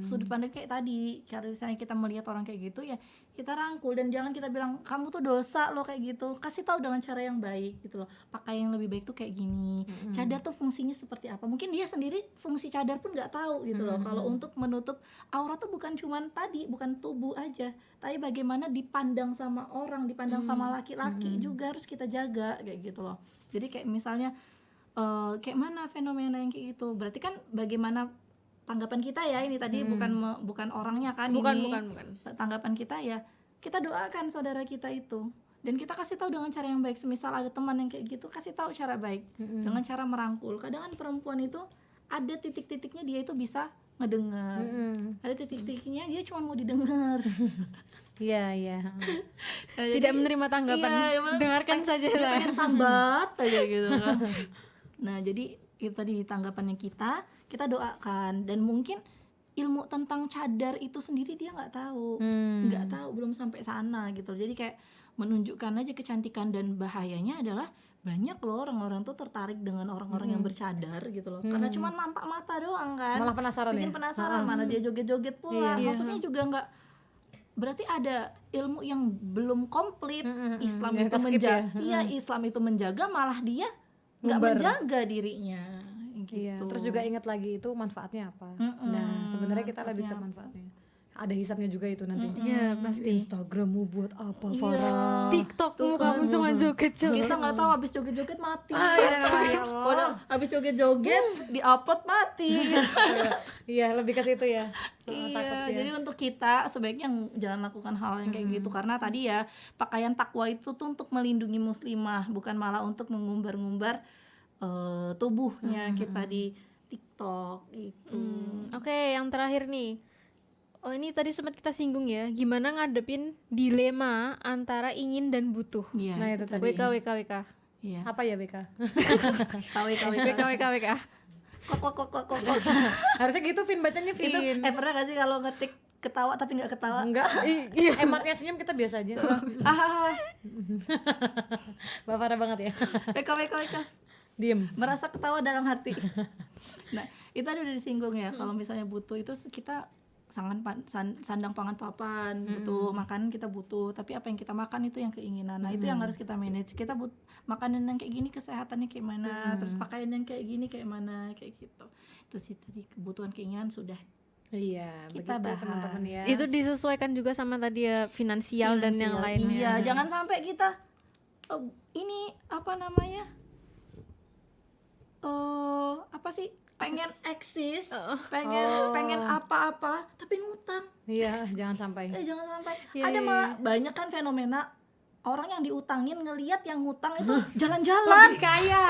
Sudut pandang kayak tadi, kalau misalnya kita melihat orang kayak gitu ya kita rangkul, dan jangan kita bilang kamu tuh dosa loh kayak gitu, kasih tahu dengan cara yang baik gitu loh, pakai yang lebih baik tuh kayak gini. Cadar tuh fungsinya seperti apa, mungkin dia sendiri fungsi cadar pun nggak tahu gitu loh. Kalau untuk menutup aurat tuh bukan cuman tadi, bukan tubuh aja, tapi bagaimana dipandang sama orang, dipandang sama laki-laki juga harus kita jaga kayak gitu loh. Jadi kayak misalnya kayak mana fenomena yang kayak gitu, berarti kan bagaimana tanggapan kita ya, ini tadi bukan orangnya kan, Bukan. tanggapan kita ya, kita doakan saudara kita itu, dan kita kasih tahu dengan cara yang baik. Semisal ada teman yang kayak gitu, kasih tahu cara baik dengan cara merangkul. Kadang kan perempuan itu ada titik-titiknya dia itu bisa ngedengar, ada titik-titiknya dia cuma mau didengar. Iya. Tidak menerima tanggapan. Iya, Dengarkan saja dia lah. pengen sambat aja gitu kan. Nah jadi itu tadi tanggapannya kita doakan, dan mungkin ilmu tentang cadar itu sendiri dia nggak tahu, belum sampai sana gitu. Jadi kayak menunjukkan aja kecantikan, dan bahayanya adalah banyak loh orang-orang tuh tertarik dengan orang-orang yang bercadar gitu loh, karena cuma nampak mata doang kan, Malah penasaran bikin ya? penasaran, mana dia joget-joget pula. Iya. Maksudnya juga nggak, berarti ada ilmu yang belum komplit. Islam Yang itu keskip menjaga, ya? iya Islam itu menjaga, malah dia nggak Ngumbar. menjaga dirinya gitu. Iya. Terus juga ingat lagi itu manfaatnya apa. Nah, sebenarnya kita lebih ke manfaatnya. Ada hisapnya juga itu nanti. Iya, pasti. Instagrammu buat apa, Iya. Farah? TikTokmu kamu cuma joget-joget. Kita nggak tahu habis joget-joget mati. Ya Waduh, habis joget-joget diupload mati. Iya, lebih ke situ ya. Iya, Takutnya. jadi untuk kita sebaiknya jangan lakukan hal yang kayak gitu, karena tadi ya pakaian takwa itu tuh untuk melindungi muslimah, bukan malah untuk mengumbar-ngumbar tubuhnya kita di TikTok itu. Oke, yang terakhir nih. Oh, ini tadi sempat kita singgung ya, gimana ngadepin dilema antara ingin dan butuh. Iya, Nah, itu tadi. WK. Iya. Apa ya BK? WK. Kok. Harusnya gitu Vin, bacanya Itu Vin. pernah gak sih kalau ngetik ketawa tapi nggak ketawa? Enggak, ematnya senyum kita biasa aja. Mbak Farah banget ya. WK. Diem. Merasa ketawa dalam hati. Nah, itu tadi udah disinggung ya. Kalau misalnya butuh itu kita sandang pangan papan, butuh makanan kita butuh, tapi apa yang kita makan itu yang keinginan. Nah, itu yang harus kita manage. Kita makanan yang kayak gini kesehatannya kayak mana, terus pakaian yang kayak gini kayak mana, kayak gitu. Itu sih tadi kebutuhan keinginan sudah Iya, kita begitu bahas. teman-teman ya. Itu disesuaikan juga sama tadi ya finansial dan yang lainnya. Iya, jangan sampai kita ini apa namanya? Apa sih? Pengen eksis, pengen apa-apa tapi ngutang. Iya, jangan sampai. Jangan sampai. Iya, Ada iya, malah banyak kan fenomena orang yang diutangin ngelihat yang ngutang itu jalan-jalan. Lebih kaya.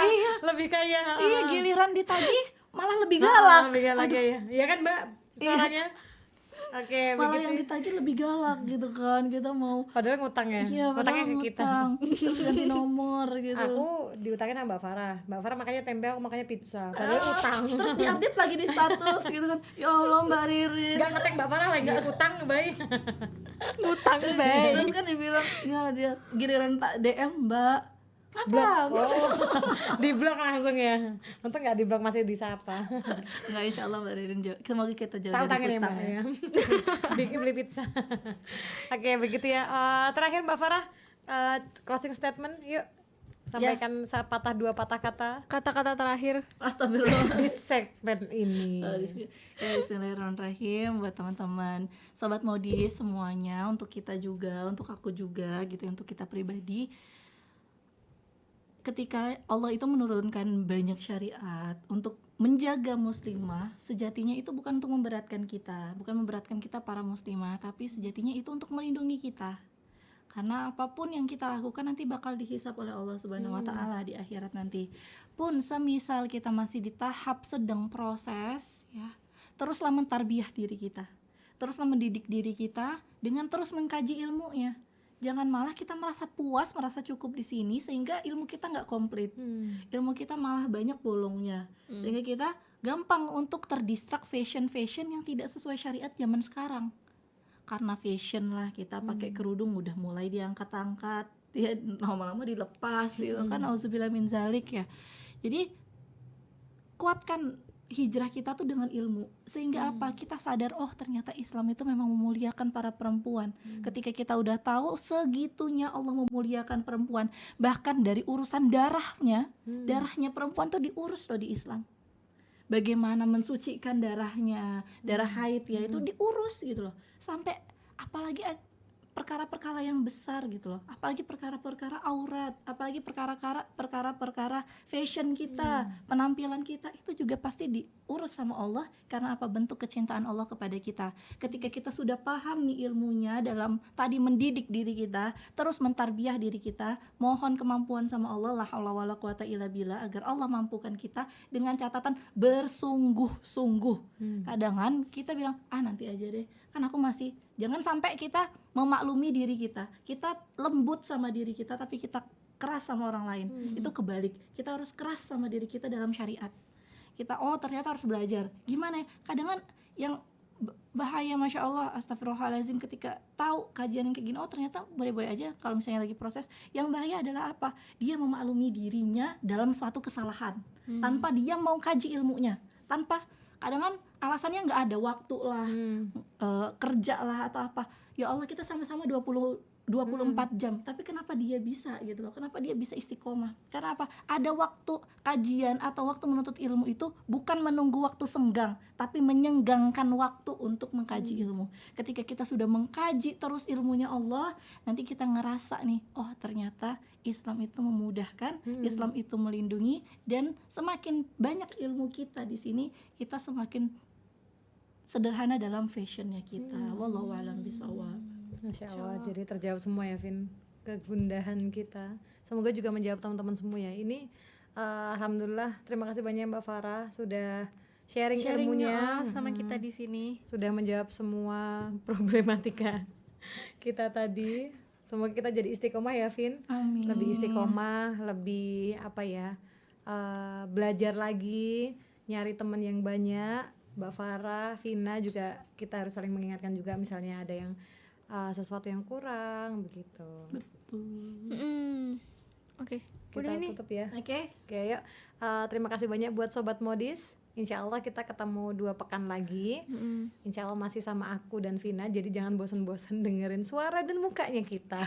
Iya, giliran ditagih malah lebih galak. Lebih galak ya. Iya kan, Mbak? Suaranya. Oke, Malah begitu. yang ditagih lebih galak gitu kan. Kita mau Padahal ngutang ya. iya, Ngutangnya padahal ke kita. ngutang. Terus ganti nomor gitu. Aku diutangin sama Mbak Farah. Mbak Farah makanya tempe, aku makanya pizza. Padahal utang. Terus diupdate lagi di status gitu kan. Ya Allah Mbak Ririn. Enggak ngetek Mbak Farah lagi utang, baik. Ngutang, Bay. Terus kan dibilang ya dia giliran tak DM Mbak. Apa? Di blok langsung ya. Untung nggak di blok, masih disapa. Enggak, insya Allah Mbak Ririn semoga kita jauh Tahu dari tangan ya hutang Mbak ya. ya. Bikin beli pizza. Oke, begitu ya. Terakhir Mbak Farah, closing statement yuk. Sampaikan dua patah kata Kata-kata terakhir. Astagfirullah. di segmen ini. Ya, bismillahirrahmanirrahim buat teman-teman sobat modis semuanya, untuk kita juga, untuk aku juga gitu, untuk kita pribadi. Ketika Allah itu menurunkan banyak syariat untuk menjaga muslimah, sejatinya itu bukan untuk memberatkan kita, bukan memberatkan kita para muslimah, tapi sejatinya itu untuk melindungi kita. Karena apapun yang kita lakukan nanti bakal dihisap oleh Allah Subhanahu wa taala di akhirat nanti. Pun semisal kita masih di tahap sedang proses ya, teruslah mentarbiyah diri kita. Teruslah mendidik diri kita dengan terus mengkaji ilmunya. Jangan malah kita merasa puas, merasa cukup di sini sehingga ilmu kita nggak komplit. Ilmu kita malah banyak bolongnya. Sehingga kita gampang untuk terdistrak fashion yang tidak sesuai syariat zaman sekarang. Karena fashion lah kita pakai kerudung udah mulai diangkat-angkat, ya lama-lama dilepas gitu kan, auzubillah min zalik ya. Jadi kuatkan hijrah kita tuh dengan ilmu, sehingga apa, kita sadar oh ternyata Islam itu memang memuliakan para perempuan. Ketika kita udah tahu segitunya Allah memuliakan perempuan, bahkan dari urusan darahnya perempuan tuh diurus loh di Islam. Bagaimana mensucikan darahnya, darah haid ya itu diurus gitu loh. Sampai apalagi perkara-perkara yang besar gitu loh, apalagi perkara-perkara aurat, apalagi perkara-perkara fashion kita, penampilan kita, itu juga pasti diurus sama Allah. Karena apa? Bentuk kecintaan Allah kepada kita. Ketika kita sudah paham nih ilmunya dalam tadi mendidik diri kita, terus mentarbiyah diri kita, mohon kemampuan sama Allah, la haula wala quwata illa billah, agar Allah mampukan kita dengan catatan bersungguh-sungguh. Kadang kan kita bilang nanti aja deh, kan aku masih. Jangan sampai kita memaklumi diri kita lembut sama diri kita tapi kita keras sama orang lain. Itu kebalik, kita harus keras sama diri kita dalam syariat. Kita ternyata harus belajar gimana ya. Kadang kan yang bahaya, masya Allah, astagfirullahaladzim, ketika tahu kajian yang kayak gini, ternyata boleh-boleh aja kalau misalnya lagi proses. Yang bahaya adalah apa? Dia memaklumi dirinya dalam suatu kesalahan tanpa dia mau kaji ilmunya, tanpa, kadang kan alasannya nggak ada waktu lah, kerja lah atau apa. Ya Allah, kita sama-sama 24 jam, tapi kenapa dia bisa gitu loh, kenapa dia bisa istiqomah? Karena apa? Ada waktu kajian atau waktu menuntut ilmu itu bukan menunggu waktu senggang, tapi menyenggangkan waktu untuk mengkaji ilmu. Ketika kita sudah mengkaji terus ilmunya Allah, nanti kita ngerasa nih, oh ternyata Islam itu memudahkan, Islam itu melindungi, dan semakin banyak ilmu kita di sini, kita semakin sederhana dalam fashionnya kita. Wallahu a'lam bishawab. Masya Allah, jadi terjawab semua ya Vin, kegundahan kita. Semoga juga menjawab teman-teman semua ya. Ini alhamdulillah, terima kasih banyak Mbak Farah sudah sharing ilmunya sama kita di sini. sudah menjawab semua problematika kita tadi. Semoga kita jadi istiqomah ya, Vin. Amin. Lebih istiqomah, lebih apa ya, belajar lagi, nyari teman yang banyak. Mbak Farah, Vina juga kita harus saling mengingatkan juga misalnya ada yang sesuatu yang kurang begitu. Oke, Kita udah ini. tutup ya. Oke. Oke, yuk. Terima kasih banyak buat Sobat Modis. Insya Allah kita ketemu 2 pekan lagi. Insya Allah masih sama aku dan Vina. Jadi jangan bosan-bosan dengerin suara dan mukanya kita.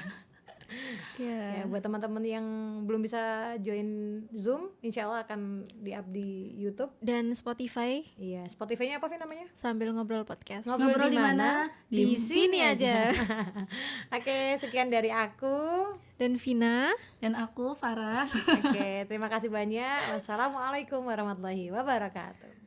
Ya, buat teman-teman yang belum bisa join Zoom, insya Allah akan di-up di YouTube. Dan Spotify Iya, Spotify-nya apa Vin namanya? sambil ngobrol podcast. Ngobrol di mana? Di sini aja. Oke, sekian dari aku. Dan Vina. Dan aku Farah. Oke, terima kasih banyak. Wassalamualaikum warahmatullahi wabarakatuh.